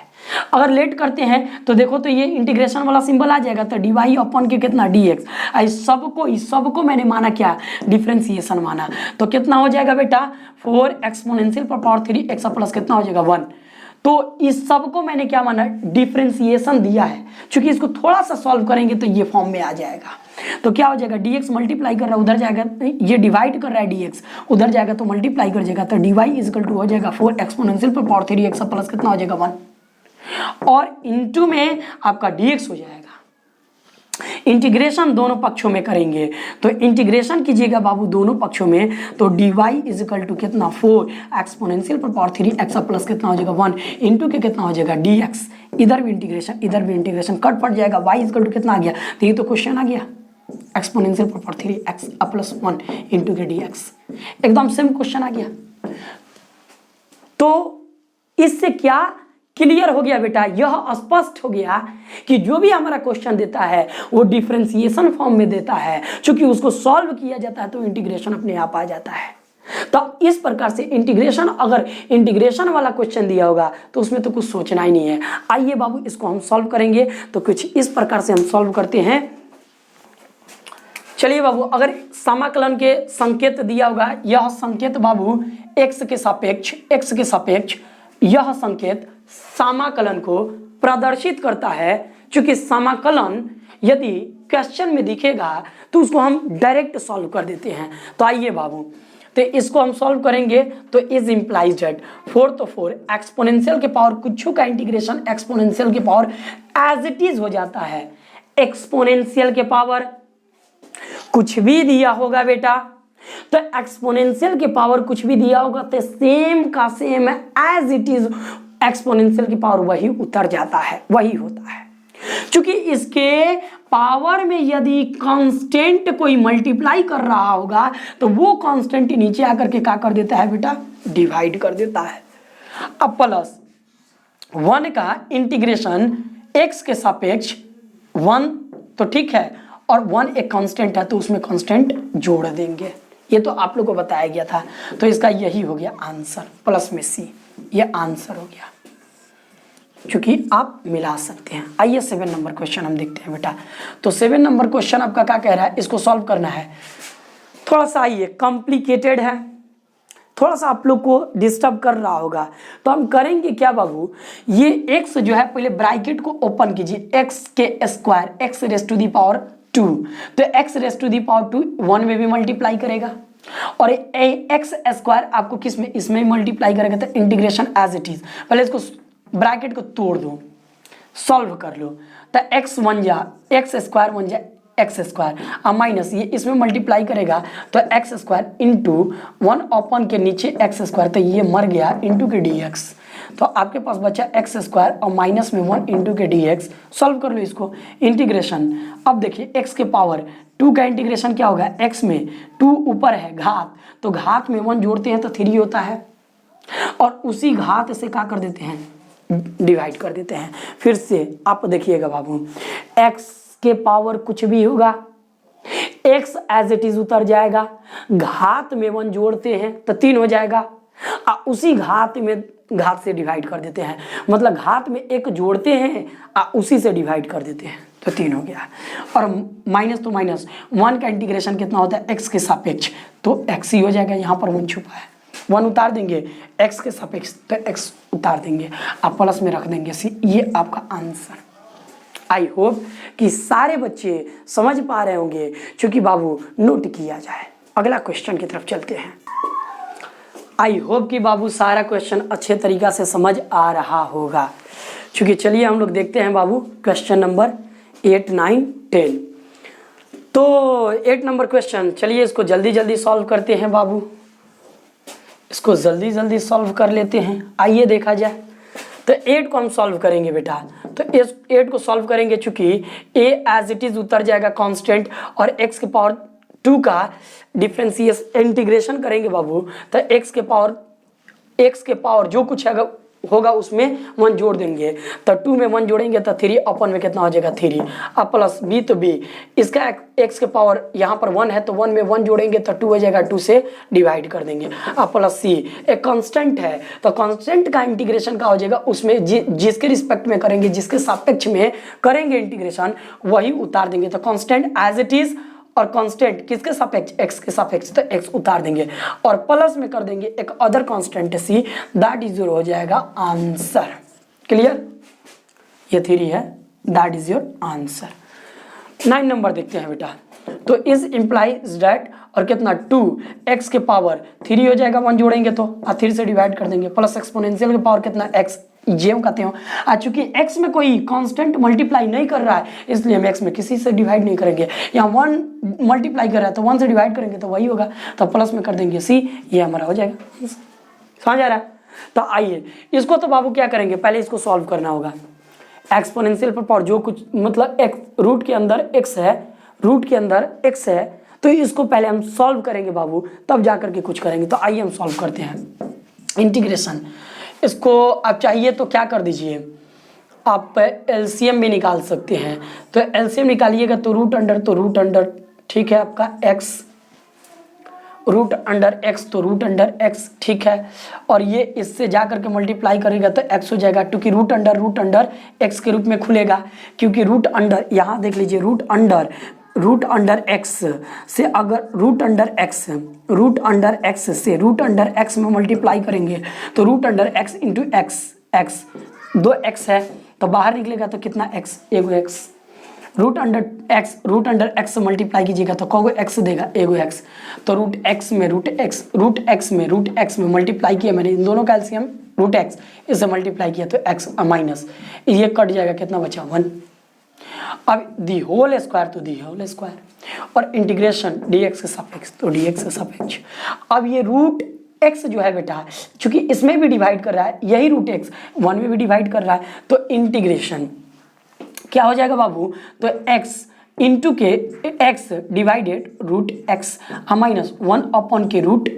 अगर लेट करते हैं तो देखो तो ये इंटीग्रेशन वाला सिंबल आ जाएगा, तो dy अपन के कितना dx, इस सबको मैंने माना क्या डिफरेंशिएशन माना, तो कितना हो जाएगा बेटा 4 एक्सपोनेंशियल पर पावर 3x प्लस कितना हो जाएगा 1। तो इस सब को मैंने क्या माना डिफरेंशिएशन दिया है, क्योंकि इसको थोड़ा सा सॉल्व करेंगे तो ये फॉर्म में आ जाएगा। तो क्या हो जाएगा dx मल्टीप्लाई कर रहा है उधर जाएगा, ये डिवाइड कर रहा है dx उधर जाएगा तो मल्टीप्लाई कर जाएगा, तो dy इज इक्वल टू हो जाएगा 4 एक्सपोनेंशियल पर पावर 3x प्लस कितना हो जाएगा 1, और इनटू में आपका dx हो जाएगा। इंटीग्रेशन दोनों पक्षों में करेंगे तो इंटीग्रेशन कीजिएगा बाबू दोनों पक्षों में, तो dy इज इक्वल टू कितना 4 एक्सपोनेंशियल पर पावर 3x प्लस कितना हो जाएगा 1 इंटू के कितना हो जाएगा dx, इधर भी इंटीग्रेशन कट पड़ जाएगा, y इज इक्वल टू कितना आ गया, तो ये तो क्वेश्चन आ गया एक्सपोनेंशियल पर power 3x plus 1 into k dx, एकदम सेम क्वेश्चन आ गया। तो इससे क्या क्लियर हो गया बेटा, यह स्पष्ट हो गया कि जो भी हमारा क्वेश्चन देता है वो डिफरेंशिएशन फॉर्म में देता है, क्योंकि उसको सॉल्व किया जाता है तो इंटीग्रेशन अपने आप आ जाता है। तो इस प्रकार से इंटीग्रेशन, अगर इंटीग्रेशन वाला क्वेश्चन दिया होगा तो उसमें तो कुछ सोचना ही नहीं है। आइए बाबू इसको हम सॉल्व करेंगे, तो कुछ इस प्रकार से हम सॉल्व करते हैं। चलिए बाबू, अगर समाकलन के संकेत दिया होगा, यह संकेत बाबू x के सापेक्ष यह संकेत समाकलन को प्रदर्शित करता है। क्योंकि समाकलन यदि क्वेश्चन में दिखेगा तो उसको हम डायरेक्ट सॉल्व कर देते हैं। तो आइए बाबू, तो इसको हम सॉल्व करेंगे तो इज इम्प्लाइज दैट 4 तो 4 एक्सपोनेंशियल के पावर कुछ का इंटीग्रेशन एक्सपोनेंशियल के पावर एज इट इज हो जाता है। एक्सपोनेंशियल के पावर कुछ भी दिया होगा बेटा, तो एक्सपोनेंशियल के पावर कुछ भी दिया होगा तो सेम का same as it is exponential की पावर वही उतर जाता है, वही होता है। क्योंकि इसके पावर में यदि कांस्टेंट कोई मल्टीप्लाई कर रहा होगा तो वो कांस्टेंट नीचे आकर के क्या कर देता है बेटा, डिवाइड कर देता है। अब प्लस 1 का इंटीग्रेशन x के सापेक्ष 1 तो ठीक है, और 1 एक कांस्टेंट है तो उसमें कांस्टेंट जोड़ देंगे। ये तो आप लोग को बताया गया था, तो इसका यही हो गया आंसर, प्लस में c, ये आंसर हो गया, क्योंकि आप मिला सकते हैं। आइए 7 नंबर क्वेश्चन हम देखते हैं बेटा। तो 7 नंबर क्वेश्चन आपका क्या कह रहा है, इसको सॉल्व करना है। थोड़ा सा आइए कॉम्प्लिकेटेड है, थोड़ा सा आप लोग को डिस्टर्ब कर रहा होगा, तो हम करेंगे क्या बाबू, ये x जो है पहले ब्रैकेट को ओपन कीजिए, x के square x raise to the power 2, तो x raise to the power 2 1 में भी मल्टीप्लाई करेगा, और x स्क्वायर आपको किस में, इसमें मल्टीप्लाई करेगा, तो इंटीग्रेशन एज इट इज। पहले इसको ब्रैकेट को तोड़ दो, सॉल्व कर लो, तो x बन जा x स्क्वायर बन जा एक्स स्क्वायर, अब माइनस ये इसमें मल्टीप्लाई करेगा तो एक्स स्क्वायर इंटू 1 ओपन के नीचे एक्स स्क्वायर, तो ये मर गया इंटू के डी एक्स, तो आपके पास बचा एक्स स्क्वायर और माइनस में 1 इंटू के डी एक्स। सॉल्व कर लो इसको, इंटीग्रेशन। अब देखिए एक्स के पावर 2 का इंटीग्रेशन क्या होगा, एक्स में 2 ऊपर है घात, तो घात में 1 जोड़ते हैं तो 3 होता है, और उसी घात से क्या कर देते हैं, डिवाइड कर देते हैं। फिर से आप देखिएगा बाबू, एक्स के पावर कुछ भी होगा, x एज इट इज उतर जाएगा, घात में 1 जोड़ते हैं तो 3 हो जाएगा, उसी घात में घात से डिवाइड कर देते हैं, मतलब घात में 1 जोड़ते हैं उसी से डिवाइड कर देते हैं तो 3 हो गया। और माइनस तो माइनस 1 का इंटीग्रेशन कितना होता है, x के सापेक्ष, तो x ही हो जाएगा, यहाँ पर 1 छुपा है, 1 उतार देंगे, x के सापेक्ष तो x उतार देंगे, आप प्लस में रख देंगे c, ये आपका आंसर। आई होप कि सारे बच्चे समझ पा रहे होंगे, क्योंकि बाबू नोट किया जाए। अगला क्वेश्चन की तरफ चलते हैं। आई होप कि बाबू सारा क्वेश्चन अच्छे तरीका से समझ आ रहा होगा, क्योंकि चलिए हम लोग देखते हैं बाबू क्वेश्चन नंबर 8, 9, 10। तो 8 नंबर क्वेश्चन, चलिए इसको जल्दी जल्दी सॉल्व करते हैं बाबू, इसको जल्दी जल्दी सॉल्व कर लेते हैं। आइए देखा जाए, तो 8 को हम सॉल्व करेंगे बेटा, तो इस 8 को सॉल्व करेंगे, चूंकि a एज इट इज उतर जाएगा कांस्टेंट, और x के पावर 2 का डिफरेंशिएस इंटीग्रेशन करेंगे बाबू, तो x के पावर जो कुछ होगा उसमें 1 जोड़ देंगे, तो 2 में 1 जोड़ेंगे तो 3 अपन में कितना हो जाएगा 3, अब प्लस b, तो b इसका x के पावर यहाँ पर 1 है तो 1 में 1 जोड़ेंगे तो 2 हो जाएगा, 2 से डिवाइड कर देंगे, अब प्लस c एक कांस्टेंट है तो कांस्टेंट का इंटीग्रेशन का हो जाएगा, उसमें जिसके रिस्पेक्ट में करेंगे, जिसके सापेक्ष में करेंगे इंटीग्रेशन वही उतार देंगे, तो कांस्टेंट एज इट इज, और कांस्टेंट किसके सापेक्ष, x के सापेक्ष, तो x उतार देंगे, और प्लस में कर देंगे एक other constant c, that is your हो जाएगा आंसर। क्लियर, ये 3 है, that is your answer. 9 number देखते हैं बेटा, तो इज इम्प्लाइज दैट, और कितना 2 x के पावर 3 हो जाएगा, 1 जोड़ेंगे तो 3 से डिवाइड कर देंगे, प्लस एक्सपोनेंशियल के पावर कितना x, जेम कहते हो, चूंकि x में कोई कांस्टेंट मल्टीप्लाई नहीं कर रहा है इसलिए हम x में किसी से डिवाइड नहीं करेंगे, यहाँ 1 मल्टीप्लाई कर रहा है तो 1 से डिवाइड करेंगे तो वही होगा, तो प्लस में कर देंगे c, ये हमारा हो जाएगा। समझ आ रहा है? तो आइए इसको तो बाबू क्या करेंगे, पहले इसको सॉल्व करना होगा। एक्सपोनेंशियल पर पावर जो कुछ, मतलब रूट के अंदर x है, रूट के अंदर x है, तो इसको पहले हम सॉल्व करेंगे बाबू, तब जा करके कुछ करेंगे। तो आइए हम सॉल्व करते हैं इंटीग्रेशन। इसको आप चाहिए तो क्या कर दीजिए, आप एलसीएम भी निकाल सकते हैं, तो एलसीएम निकालिएगा तो रूट अंडर ठीक है आपका x, रूट अंडर x तो रूट अंडर x, ठीक है, और ये इससे जा करके मल्टीप्लाई करेगा तो x हो जाएगा, क्योंकि रूट अंडर x के रूप में खुलेगा, क्योंकि रूट अंडर, यहाँ देख लीजिए रूट अंडर x से अगर रूट अंडर x से रूट अंडर x में मल्टीप्लाई करेंगे तो root under x into x 2x है तो बाहर निकलेगा तो कितना x, एगो x, root under x multiply कीजिएगा तो कौन एक्स देगा, एगो एक्स। तो रूट एक्स में रूट एक्स में मल्टीप्लाई किया मैंने इन दोनों का एलसीएम रूट एक्स, इसे मल्टीप्लाई किया तो एक्स माइनस ये कट जाएगा, कितना बचा 1। अब दी होल स्क्वायर तो दी होल स्क्वायर और इंटीग्रेशन dx के सापेक्ष तो dx के सापेक्ष। अब ये रूट x जो है बेटा, चूंकि इसमें भी डिवाइड कर रहा है, यही रूट x 1 में भी डिवाइड कर रहा है, तो इंटीग्रेशन क्या हो जाएगा बाबू, तो x into k x divided root x minus 1 upon k root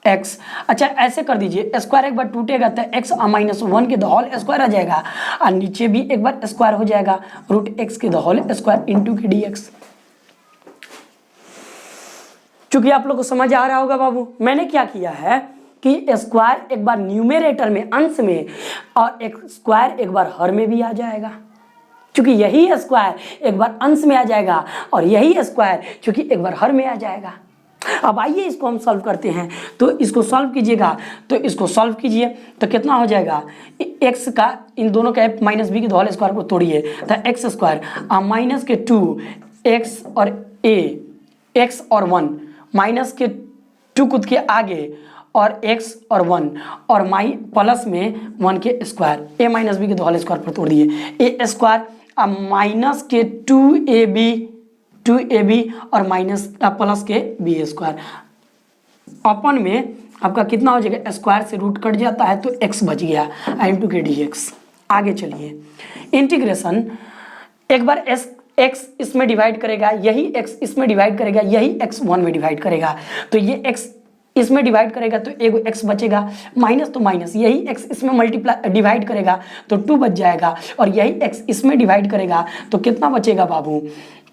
x। अच्छा ऐसे कर दीजिए, स्क्वायर एक बार टूटेगा तो x माइनस 1 के द होल स्क्वायर आ जाएगा और नीचे भी एक बार स्क्वायर हो जाएगा रूट x के the whole square into k dx। चूंकि आप लोग को समझ आ रहा होगा बाबू, मैंने क्या किया है कि स्क्वायर एक बार न्यूमेरेटर में अंश में और एक स्क्वायर एक बार हर में भी आ जाएगा, क्योंकि यही स्क्वायर एक बार अंश में आ जाएगा और यही स्क्वायर क्योंकि एक बार हर में आ जाएगा। अब आइए इसको हम सॉल्व करते हैं, तो इसको सॉल्व कीजिएगा, तो इसको सॉल्व कीजिए तो कितना हो जाएगा, x का इन दोनों का माइनस बी के होल स्क्वायर को तोड़िए तो एक्स स्क्वायर माइनस के 2 एक्स और a x और 1 माइनस के 2 खुद के आगे और x और 1 और प्लस में 1 के स्क्वायर a माइनस बी के होल स्क्वायर पर तोड़ दिए, a स्क्वायर माइनस के 2ab और माइनस प्लस के b स्क्वायर अपन में आपका कितना हो जाएगा, स्क्वायर से रूट कट जाता है तो x बच गया इंटू के dx। आगे चलिए, इंटीग्रेशन एक बार x इसमें डिवाइड करेगा, यही x इसमें डिवाइड करेगा, यही x 1 में डिवाइड करेगा, तो ये x इसमें डिवाइड करेगा तो एगो x बचेगा, माइनस तो माइनस, यही x इसमें मल्टीप्लाई डिवाइड करेगा तो 2 बच जाएगा और यही x इसमें डिवाइड करेगा तो कितना बचेगा बाबू,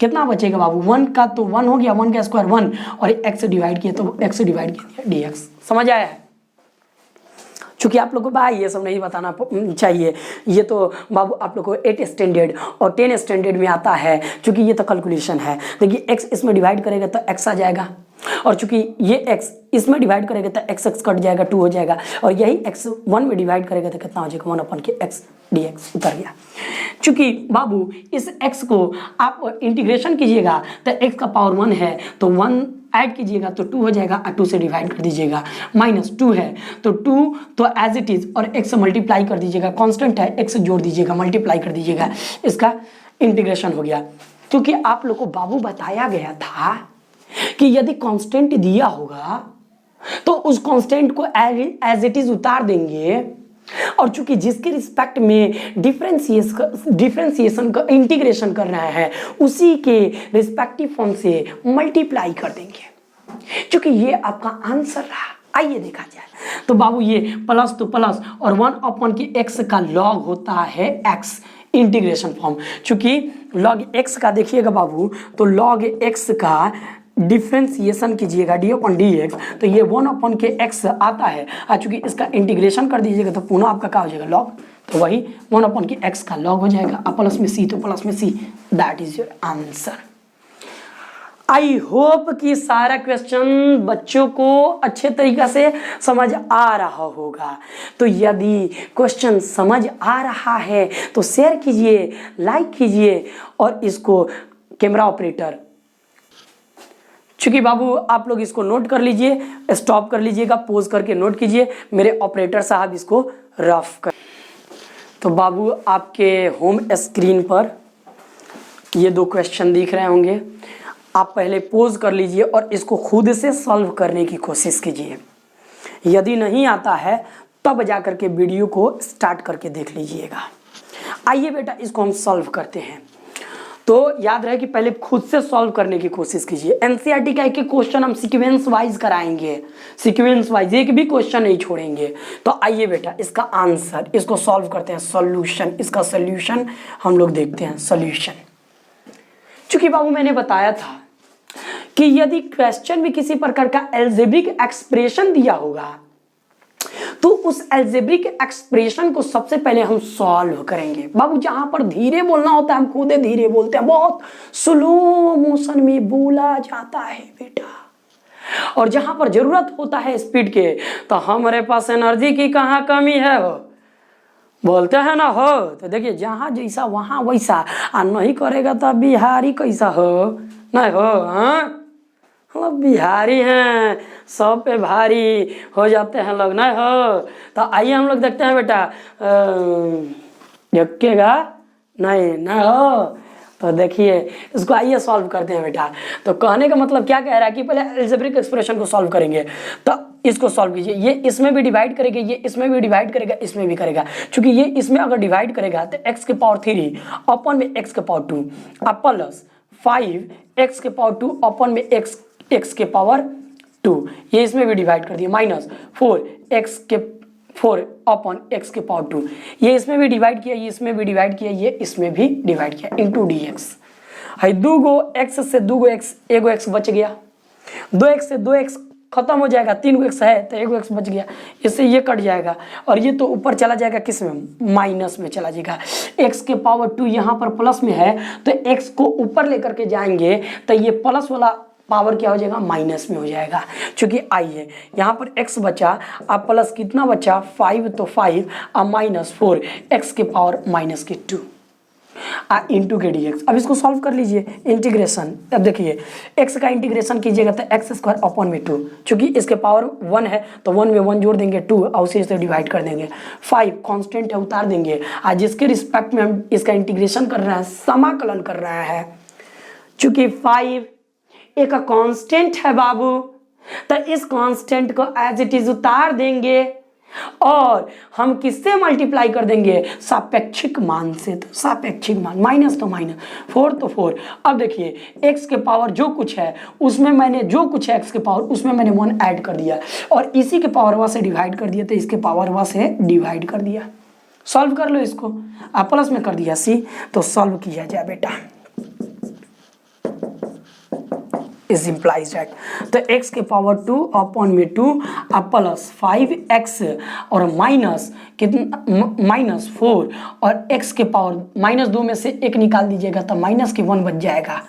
कितना बचेगा बाबू, 1 का तो 1 हो गया, 1 का स्क्वायर 1 और x डिवाइड किया तो x डिवाइड किया dx। समझ आया है? चूंकि आप लोग को भाई ये सब नहीं बताना चाहिए, ये तो बाबू आप लोग को 8 स्टैंडर्ड और 10 स्टैंडर्ड में आता है, चूंकि ये तो कैलकुलेशन है। देखिए x इसमें डिवाइड करेगा तो x आ जाएगा और चूंकि ये x इसमें डिवाइड करेगा तो x कट जाएगा 2 हो जाएगा और यही x 1 में डिवाइड करेगा तो कितना हो जाएगा 1 अपन के x dx उतर गया। चूंकि बाबू इस x को आप इंटीग्रेशन कीजिएगा तो x का पावर 1 है तो 1 ऐड कीजिएगा तो 2 हो जाएगा और 2 से डिवाइड कर दीजिएगा, माइनस 2 है तो 2 तो एज इट इज और x मल्टीप्लाई कर दीजिएगा, कांस्टेंट है x जोड़ दीजिएगा, मल्टीप्लाई कर दीजिएगा, इसका इंटीग्रेशन हो गया। क्योंकि आप लोग को बाबू बताया गया था कि यदि कांस्टेंट दिया होगा तो उस कांस्टेंट को एज इट इज उतार देंगे और चूंकि जिसके रिस्पेक्ट में डिफरेंशिएशन का इंटीग्रेशन कर रहा है उसी के रिस्पेक्टिव फॉर्म से मल्टीप्लाई कर देंगे, क्योंकि ये आपका आंसर रहा। आइए देखा जाए तो बाबू ये प्लस तो प्लस और 1 अपॉन के x का लॉग होता है x इंटीग्रेशन फॉर्म। चूंकि लॉग x का देखिएगा बाबू तो लॉग x का डिफ्रेंसिएशन कीजिएगा डी अपॉन डी एक्स तो ये 1 अपॉन के x आता है और चूंकि इसका इंटीग्रेशन कर दीजिएगा तो पुनः आपका क्या हो जाएगा लॉग, तो वही 1 अपॉन के x का लॉग हो जाएगा और प्लस में c तो प्लस में c, that is your answer. I hope कि सारा क्वेश्चन बच्चों को अच्छे तरीका से समझ आ रहा होगा। तो यदि क्वेश्चन समझ आ रहा है तो शेयर कीजिए, लाइक कीजिए और इसको कैमरा ऑपरेटर, चूंकि बाबू आप लोग इसको नोट कर लीजिए, स्टॉप कर लीजिएगा, पोज करके नोट कीजिए, मेरे ऑपरेटर साहब इसको रफ कर। तो बाबू आपके होम स्क्रीन पर ये 2 क्वेश्चन दिख रहे होंगे, आप पहले पोज कर लीजिए और इसको खुद से सॉल्व करने की कोशिश कीजिए। यदि नहीं आता है तब जाकर के वीडियो को स्टार्ट करके देख लीजिएगा। आइए बेटा इसको हम सॉल्व करते हैं। तो याद रहे कि पहले खुद से सॉल्व करने की कोशिश कीजिए। एनसीईआरटी का एक क्वेश्चन हम सीक्वेंस वाइज कराएंगे, सीक्वेंस वाइज एक भी क्वेश्चन नहीं छोड़ेंगे। तो आइए बेटा इसका आंसर, इसको सॉल्व करते हैं, सॉल्यूशन, इसका सॉल्यूशन हम लोग देखते हैं। सॉल्यूशन, चूंकि बाबू मैंने बताया था कि यदि क्वेश्चन में किसी प्रकार का एल्जेब्रिक एक्सप्रेशन दिया होगा तो उस एल्जेब्रिक एक्सप्रेशन को सबसे पहले हम सॉल्व करेंगे। बाबू जहां पर धीरे बोलना होता है हम खुद धीरे बोलते हैं, बहुत स्लो मोशन में बोला जाता है बेटा, और जहां पर जरूरत होता है स्पीड के तो हमारे पास एनर्जी की कहाँ कमी है, बोलते हैं ना हो। तो देखिए जहाँ जैसा वहाँ वैसा, और नहीं करेगा तो बिहारी कैसा हो, नहीं हो। हाँ, हम बिहारी हैं, सब पे भारी हो जाते हैं लोग, नहीं हो। तो आइए हम लोग देखते हैं बेटा, यक्केगा नहीं, नहीं हो। तो देखिए इसको आइए सॉल्व करते हैं बेटा। तो कहने का मतलब क्या कह रहा है कि पहले अलजेब्रिक एक्सप्रेशन को सॉल्व करेंगे। तो इसको सॉल्व कीजिए, ये इसमें भी डिवाइड करेगा, ये इसमें भी डिवाइड करेगा, इसमें भी करेगा। क्योंकि ये इसमें अगर डिवाइड करेगा तो x के पावर 3 अपन में x के पावर 2 अब प्लस 5 x के पावर 2 अपन में x के पावर 2, ये इसमें भी डिवाइड कर दिया, माइनस 4 अपन x के पावर 2, ये इसमें भी डिवाइड किया, ये इसमें भी डिवाइड किया, ये इसमें भी डिवाइड किया, इंटू डी एक्स। है 2 x से 2 x, एगो x बच गया, 2x से 2x खत्म हो जाएगा, 3 x है तो 1 x बच गया, इससे ये कट जाएगा और ये तो ऊपर चला जाएगा, किस में, माइनस में चला जाएगा। x के पावर 2 यहाँ पर प्लस में है तो x को ऊपर लेकर के जाएंगे तो ये प्लस वाला पावर क्या हो जाएगा, माइनस में हो जाएगा। चूंकि आई है यहाँ पर x बचा, अब प्लस कितना बचा 5, तो 5 अब माइनस 4 x के पावर माइनस के 2 इंटू के डी एक्स। अब इसको सॉल्व कर लीजिए, इंटीग्रेशन। अब देखिए x का इंटीग्रेशन कीजिएगा तो एक्स स्क्वायर अपॉन में 2, चूंकि इसके पावर 1 है तो 1 में 1 जोड़ देंगे 2 और उसी से डिवाइड कर देंगे। 5 कांस्टेंट है, उतार देंगे, आज जिसके रिस्पेक्ट में हम इसका इंटीग्रेशन कर रहे हैं, समाकलन कर रहे हैं, चूंकि 5 एक कांस्टेंट है बाबू, तो इस कांस्टेंट को एज इट इज उतार देंगे और हम किससे मल्टीप्लाई कर देंगे, सापेक्षिक मान से। तो सापेक्षिक मान, माइनस तो माइनस, 4 तो 4। अब देखिए x के पावर जो कुछ है उसमें मैंने, जो कुछ है x के पावर उसमें मैंने 1 ऐड कर दिया और इसी के पावर वा से डिवाइड कर दिया, तो इसके पावर वा से डिवाइड कर दिया। सॉल्व कर लो इसको, आप प्लस में कर दिया c, तो सॉल्व किया जाए बेटा, इज इम्प्लाइज दैट। तो x के पावर 2 अपॉन में 2 अब प्लस 5x और माइनस कितना, माइनस 4 और x के पावर माइनस 2 में से 1 निकाल दीजिएगा तो माइनस के 1 बच जाएगा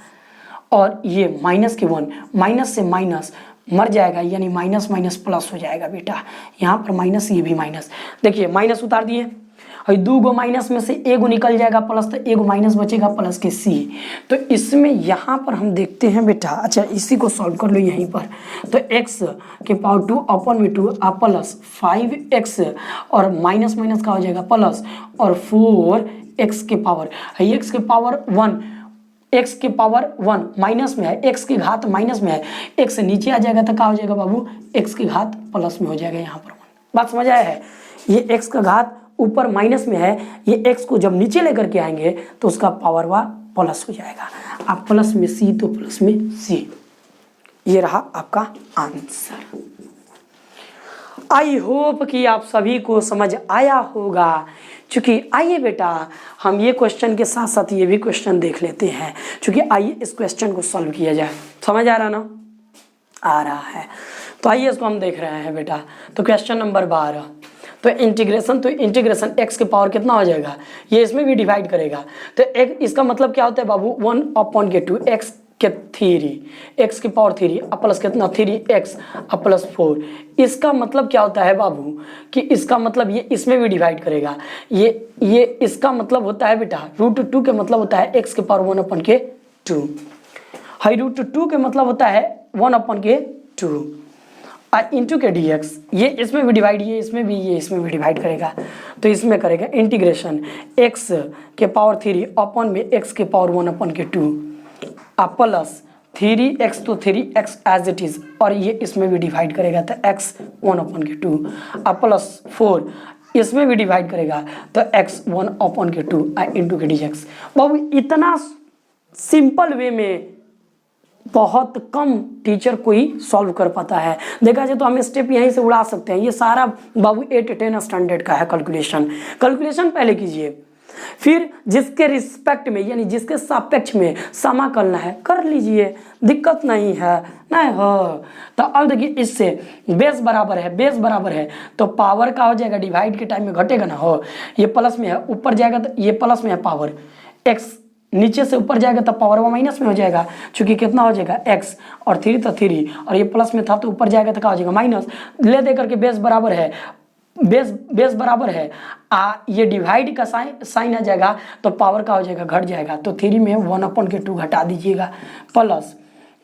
और ये माइनस के 1, माइनस से माइनस मर जाएगा, यानी माइनस माइनस प्लस हो जाएगा बेटा। यहाँ पर माइनस, ये भी माइनस, देखिए माइनस उतार दिए और 2 माइनस में से 1 निकल जाएगा प्लस, तो 1 माइनस बचेगा प्लस के c। तो इसमें यहाँ पर हम देखते हैं बेटा, अच्छा इसी को सॉल्व कर लो यहीं पर। तो x के पावर 2 अपॉन में 2 आप प्लस 5x और माइनस माइनस का हो जाएगा प्लस और 4x के पावर, x के पावर 1, x के पावर 1 माइनस में है, x की घात माइनस में है, x नीचे आ जाएगा तो क्या हो जाएगा बाबू, x की घात प्लस में हो जाएगा। यहाँ पर 1, बात समझ आया है। ये x का घात ऊपर माइनस में है, ये x को जब नीचे लेकर के आएंगे तो उसका पावर वा प्लस हो जाएगा। आप प्लस में c तो प्लस में c, ये रहा आपका आंसर। आई होप कि आप सभी को समझ आया होगा। चूंकि आइए बेटा हम ये क्वेश्चन के साथ साथ ये भी क्वेश्चन देख लेते हैं, चूंकि आइए इस क्वेश्चन को सॉल्व किया जाए। समझ आ रहा ना, आ रहा है। तो आइए इसको हम देख रहे हैं बेटा। तो क्वेश्चन नंबर 12, तो इंटीग्रेशन x के पावर कितना हो जाएगा, ये इसमें भी डिवाइड करेगा, तो एक इसका मतलब क्या होता है बाबू, 1 अपॉन के 2 x के 3, x के पावर 3 अब प्लस कितना 3x अब प्लस 4। इसका मतलब क्या होता है बाबू कि इसका मतलब ये इसमें भी डिवाइड करेगा, ये इसका मतलब होता है बेटा √2 के मतलब होता है x के पावर 1 अपॉन के 2, हाई √2 के मतलब होता है 1 अपॉन के 2 इंटू के डी एक्स। ये इसमें भी डिवाइड, ये इसमें भी डिवाइड करेगा, तो इसमें करेगा इंटीग्रेशन x के पावर 3 अपॉन में x के पावर 1 अपॉन के 2 अब प्लस 3x तो 3x एज इट इज, और ये इसमें भी डिवाइड करेगा तो x 1 अपॉन के 2 अब प्लस 4 इसमें भी डिवाइड करेगा तो x 1 अपॉन के 2 इंटू के डी एक्स। बाबू इतना सिंपल वे में बहुत कम टीचर कोई सॉल्व कर पाता है। देखा जाए तो हम स्टेप यहीं से उड़ा सकते हैं। ये सारा बाबू 8-10 स्टैंडर्ड का है कैलकुलेशन पहले कीजिए, फिर जिसके रिस्पेक्ट में यानी जिसके सापेक्ष में समाकलन है कर लीजिए, दिक्कत नहीं है, नहीं हो। तो अब देखिए इससे बेस बराबर है तो पावर का हो जाएगा, डिवाइड के टाइम में घटेगा ना हो, ये प्लस में है ऊपर जाएगा तो ये प्लस में है पावर, x नीचे से ऊपर जाएगा तो पावर वो माइनस में हो जाएगा, क्योंकि कितना हो जाएगा x और 3 तो 3 और ये प्लस में था तो ऊपर जाएगा तो क्या हो जाएगा माइनस, ले दे करके बेस बराबर है बेस बेस बराबर है ये डिवाइड का साइन आ जाएगा तो पावर का हो जाएगा घट जाएगा, तो 3 में 1/2 घटा दीजिएगा, प्लस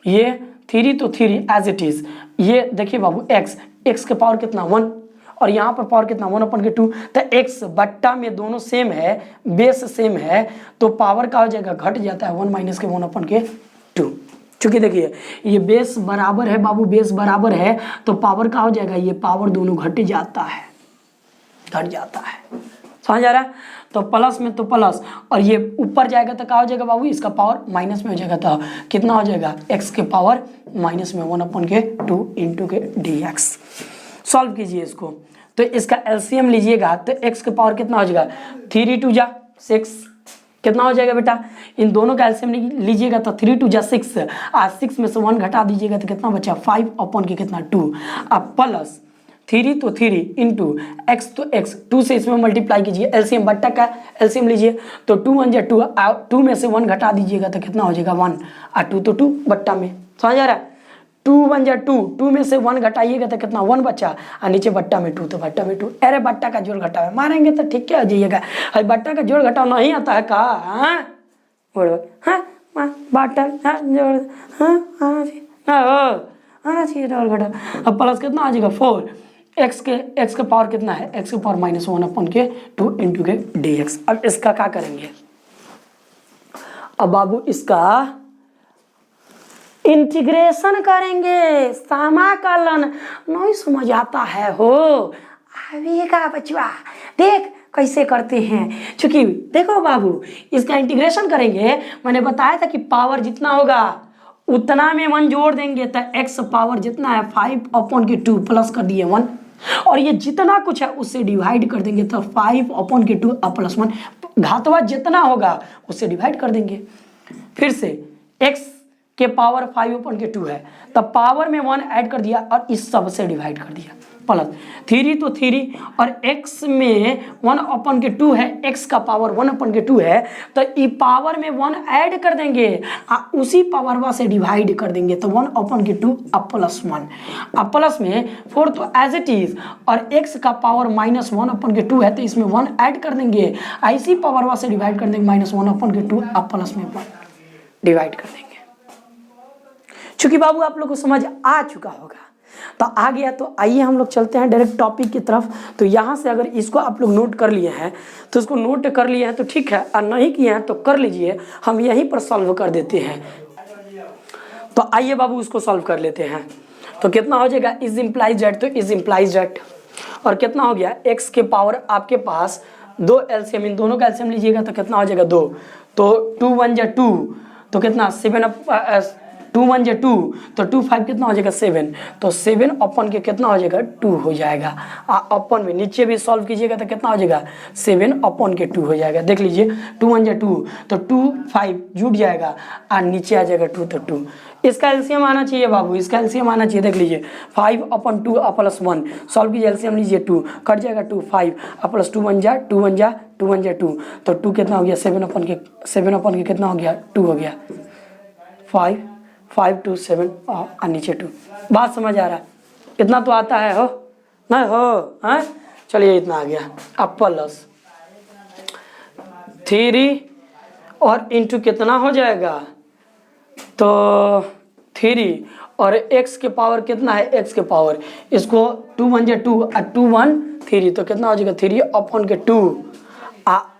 ये 3 तो 3 एज इट इज, ये देखिए बाबू x के पावर कितना 1 और यहाँ पर पावर कितना 1/2, तो x बट्टा में दोनों सेम है, बेस सेम है, तो पावर का हो जाएगा घट जाता है 1 माइनस के 1/2। चूंकि देखिए ये बेस बराबर है बाबू, बेस बराबर है तो पावर का हो जाएगा, ये पावर दोनों घट जाता है, घट जाता है, समझ आ रहा है। तो प्लस में तो प्लस और ये ऊपर जाएगा तो क्या हो जाएगा बाबू, इसका पावर माइनस में हो जाएगा, तो कितना हो जाएगा x के पावर माइनस में 1/2 इंटू के dx। सॉल्व कीजिए इसको, तो इसका एलसीएम लीजिएगा तो x के पावर कितना हो जाएगा 3 2 जा 6, कितना हो जाएगा बेटा, इन दोनों का एलसीएम लीजिएगा तो 3 2 जा 6, आज 6 में से 1 घटा दीजिएगा तो कितना बचा 5/2, अब प्लस 3 तो 3 इंटू एक्स तो x, 2 से इसमें मल्टीप्लाई कीजिए, एलसीएम बट्टा का एलसीएम लीजिए तो 2 1 जा 2, 2 में से 1 घटा दीजिएगा तो कितना हो जाएगा 1, और 2 तो 2 बट्टा में, समझ आ रहा है, 2 1 जा 2, 2 में से 1 घटाइएगा तो कितना 1 बचा, और नीचे बट्टा में 2 तो बट्टा में 2, अरे बट्टा का जोड़ घटाव मारेंगे तो ठीक क्या आ जाइएगा, अरे बट्टा का जोड़ घटाव नहीं आता है का, बट्टा जोड़ आना चाहिए जोड़ घटाव। अब प्लस कितना आ जाएगा 4, x के पावर कितना है, x के power minus 1/2 into k dx। अब इसका क्या करेंगे, अब बाबू इसका इंटीग्रेशन करेंगे, समाकलन नहीं समझ आता है हो, अभी का बचवा देख कैसे करते हैं, क्योंकि देखो बाबू इसका इंटीग्रेशन करेंगे, मैंने बताया था कि पावर जितना होगा उतना में 1 जोड़ देंगे तो x पावर जितना है 5/2 प्लस कर दिए 1, और ये जितना कुछ है उससे डिवाइड कर देंगे तो 5/2 प्लस 1, घातवा जितना होगा उससे डिवाइड कर देंगे। फिर से x के पावर 5/2 है तब पावर में 1 ऐड कर दिया और इस सब से डिवाइड कर दिया, प्लस 3 तो 3 और x में 1/2 है, x का पावर 1/2 है तो ई पावर में 1 ऐड कर देंगे उसी पावर से डिवाइड कर देंगे तो 1/2 प्लस 1, अब प्लस में 4 तो एज इट इज और x का पावर माइनस 1/2 है तो इसमें 1 ऐड कर देंगे, इसी पावर से डिवाइड कर देंगे माइनस 1/2 प्लस में 1 डिवाइड कर देंगे। चूंकि बाबू आप लोग को समझ आ चुका होगा तो आ गया, तो आइए हम लोग चलते हैं डायरेक्ट टॉपिक की तरफ। तो यहाँ से अगर इसको आप लोग नोट कर लिए हैं तो इसको नोट कर लिए हैं तो ठीक है, और नहीं किए हैं तो कर लीजिए, हम यहीं पर सॉल्व कर देते हैं। तो आइए बाबू उसको सॉल्व कर लेते हैं। तो कितना हो जाएगा इज इम्प्लाइज डेट, तो इज इम्प्लाइज डेट और कितना हो गया x के पावर आपके पास 2 एलसीएम, इन दोनों का एलसीएम लीजिएगा तो कितना हो जाएगा 2, तो 2 1 जा 2 तो कितना 2 1 जा 2 तो 2 5 कितना हो जाएगा 7, तो 7 अपन के कितना हो जाएगा 2 हो जाएगा, अपन में नीचे भी सॉल्व कीजिएगा तो कितना हो जाएगा 7 अपन के 2 हो जाएगा। देख लीजिए 2 1 जा 2 तो 2 5 जुट जाएगा और नीचे आ जाएगा 2 तो 2, इसका एलसीएम आना चाहिए बाबू, इसका एलसीएम आना चाहिए। देख लीजिए 5/2 प्लस 1 सॉल्व कीजिए, एलसीएम लीजिए 2 कट जाएगा 2 5 प्लस 2 1 जा 2 1 जा 2 1 जा 2 तो 2 कितना हो गया 7 अपन के कितना हो गया 2 हो गया, 5 2 7 और नीचे 2। बात समझ आ रहा है, इतना तो आता है हो नहीं हो, हाँ चलिए इतना आ गया। अब प्लस 3 और इंटू कितना हो जाएगा, तो 3 और x के पावर कितना है, x के पावर इसको 2 1 जा 2 और 2 1 3 तो कितना हो जाएगा 3/2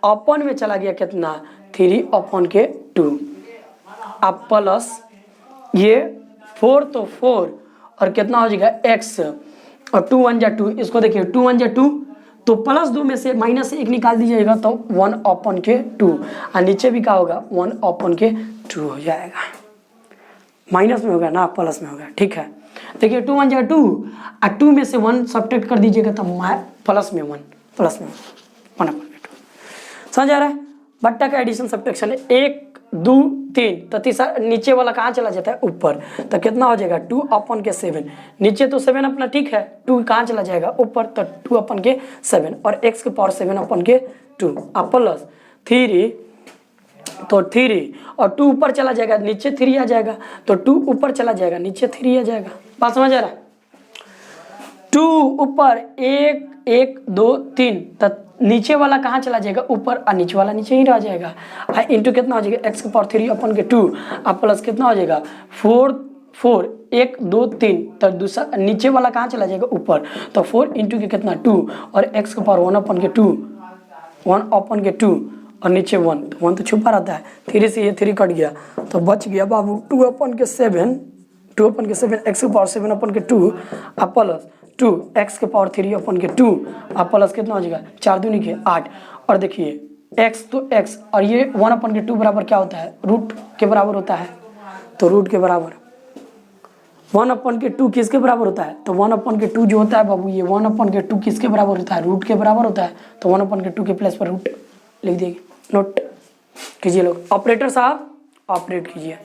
अपन में चला गया कितना 3/2, अब प्लस ये 4 तो 4 और कितना हो जाएगा x और 2 1 जा 2, इसको देखिए 2 1 जा 2 तो प्लस 2 में से माइनस 1 निकाल दीजिएगा तो 1/2 और नीचे भी क्या होगा 1/2 हो जाएगा, माइनस में होगा ना प्लस में होगा, ठीक है। देखिए 2 1 जा 2 और 2 में से 1 सब्ट्रैक्ट कर दीजिएगा तो प्लस में 1/2 समझ आ रहा है। बट्टा का एडिशन सब्ट्रैक्शन है 1 2 3 तो तीसरा नीचे वाला कहाँ चला जाता है ऊपर, तो कितना हो जाएगा 2/7, नीचे तो 7 अपना ठीक है, 2 कहाँ चला जाएगा ऊपर तो 2/7 और x के पावर 7/2 अब प्लस 3 तो 3 और 2 ऊपर चला जाएगा नीचे 3 आ जाएगा तो 2 ऊपर चला जाएगा नीचे 3 आ जाएगा, बात समझ आ रहा है। 2 ऊपर 1 1 2 3, तो नीचे वाला कहाँ चला जाएगा ऊपर, और नीचे वाला नीचे ही रह जाएगा। इंटू कितना हो जाएगा x की पावर 3 अपन के 2, अब प्लस कितना हो जाएगा 4 4 1 2 3, तो दूसरा नीचे वाला कहाँ चला जाएगा ऊपर, तो 4 इंटू के कितना 2, और x की पावर 1 अपन के 2 1 अपन के 2, और नीचे 1, तो 1 तो छुपा रहता है, 3 से ये 3 कट गया, तो बच गया बाबू 2 अपन के 7 x की पावर 7 अपन के 2, और प्लस 2 x के पावर 3 अपन के 2, और प्लस कितना हो जाएगा 4 दूनी के 8। और देखिए x तो x, और ये 1 अपन के 2 बराबर क्या होता है, रूट के बराबर होता है, तो रूट के बराबर 1 अपन के 2 किसके बराबर होता है, तो 1 अपन के 2 जो होता है बाबू, ये 1 अपन के 2 किसके बराबर होता है, रूट के बराबर होता है, तो 1 अपन के 2 के प्लेस पर रूट लिख देंगे। नोट कीजिए लोग, ऑपरेटर साहब ऑपरेट कीजिए।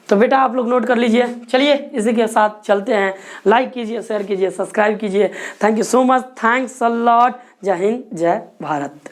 तो बेटा आप लोग नोट कर लीजिए। चलिए इसी के साथ चलते हैं, लाइक कीजिए, शेयर कीजिए, सब्सक्राइब कीजिए। Thank you so much, thanks a lot. जय हिंद, जय भारत।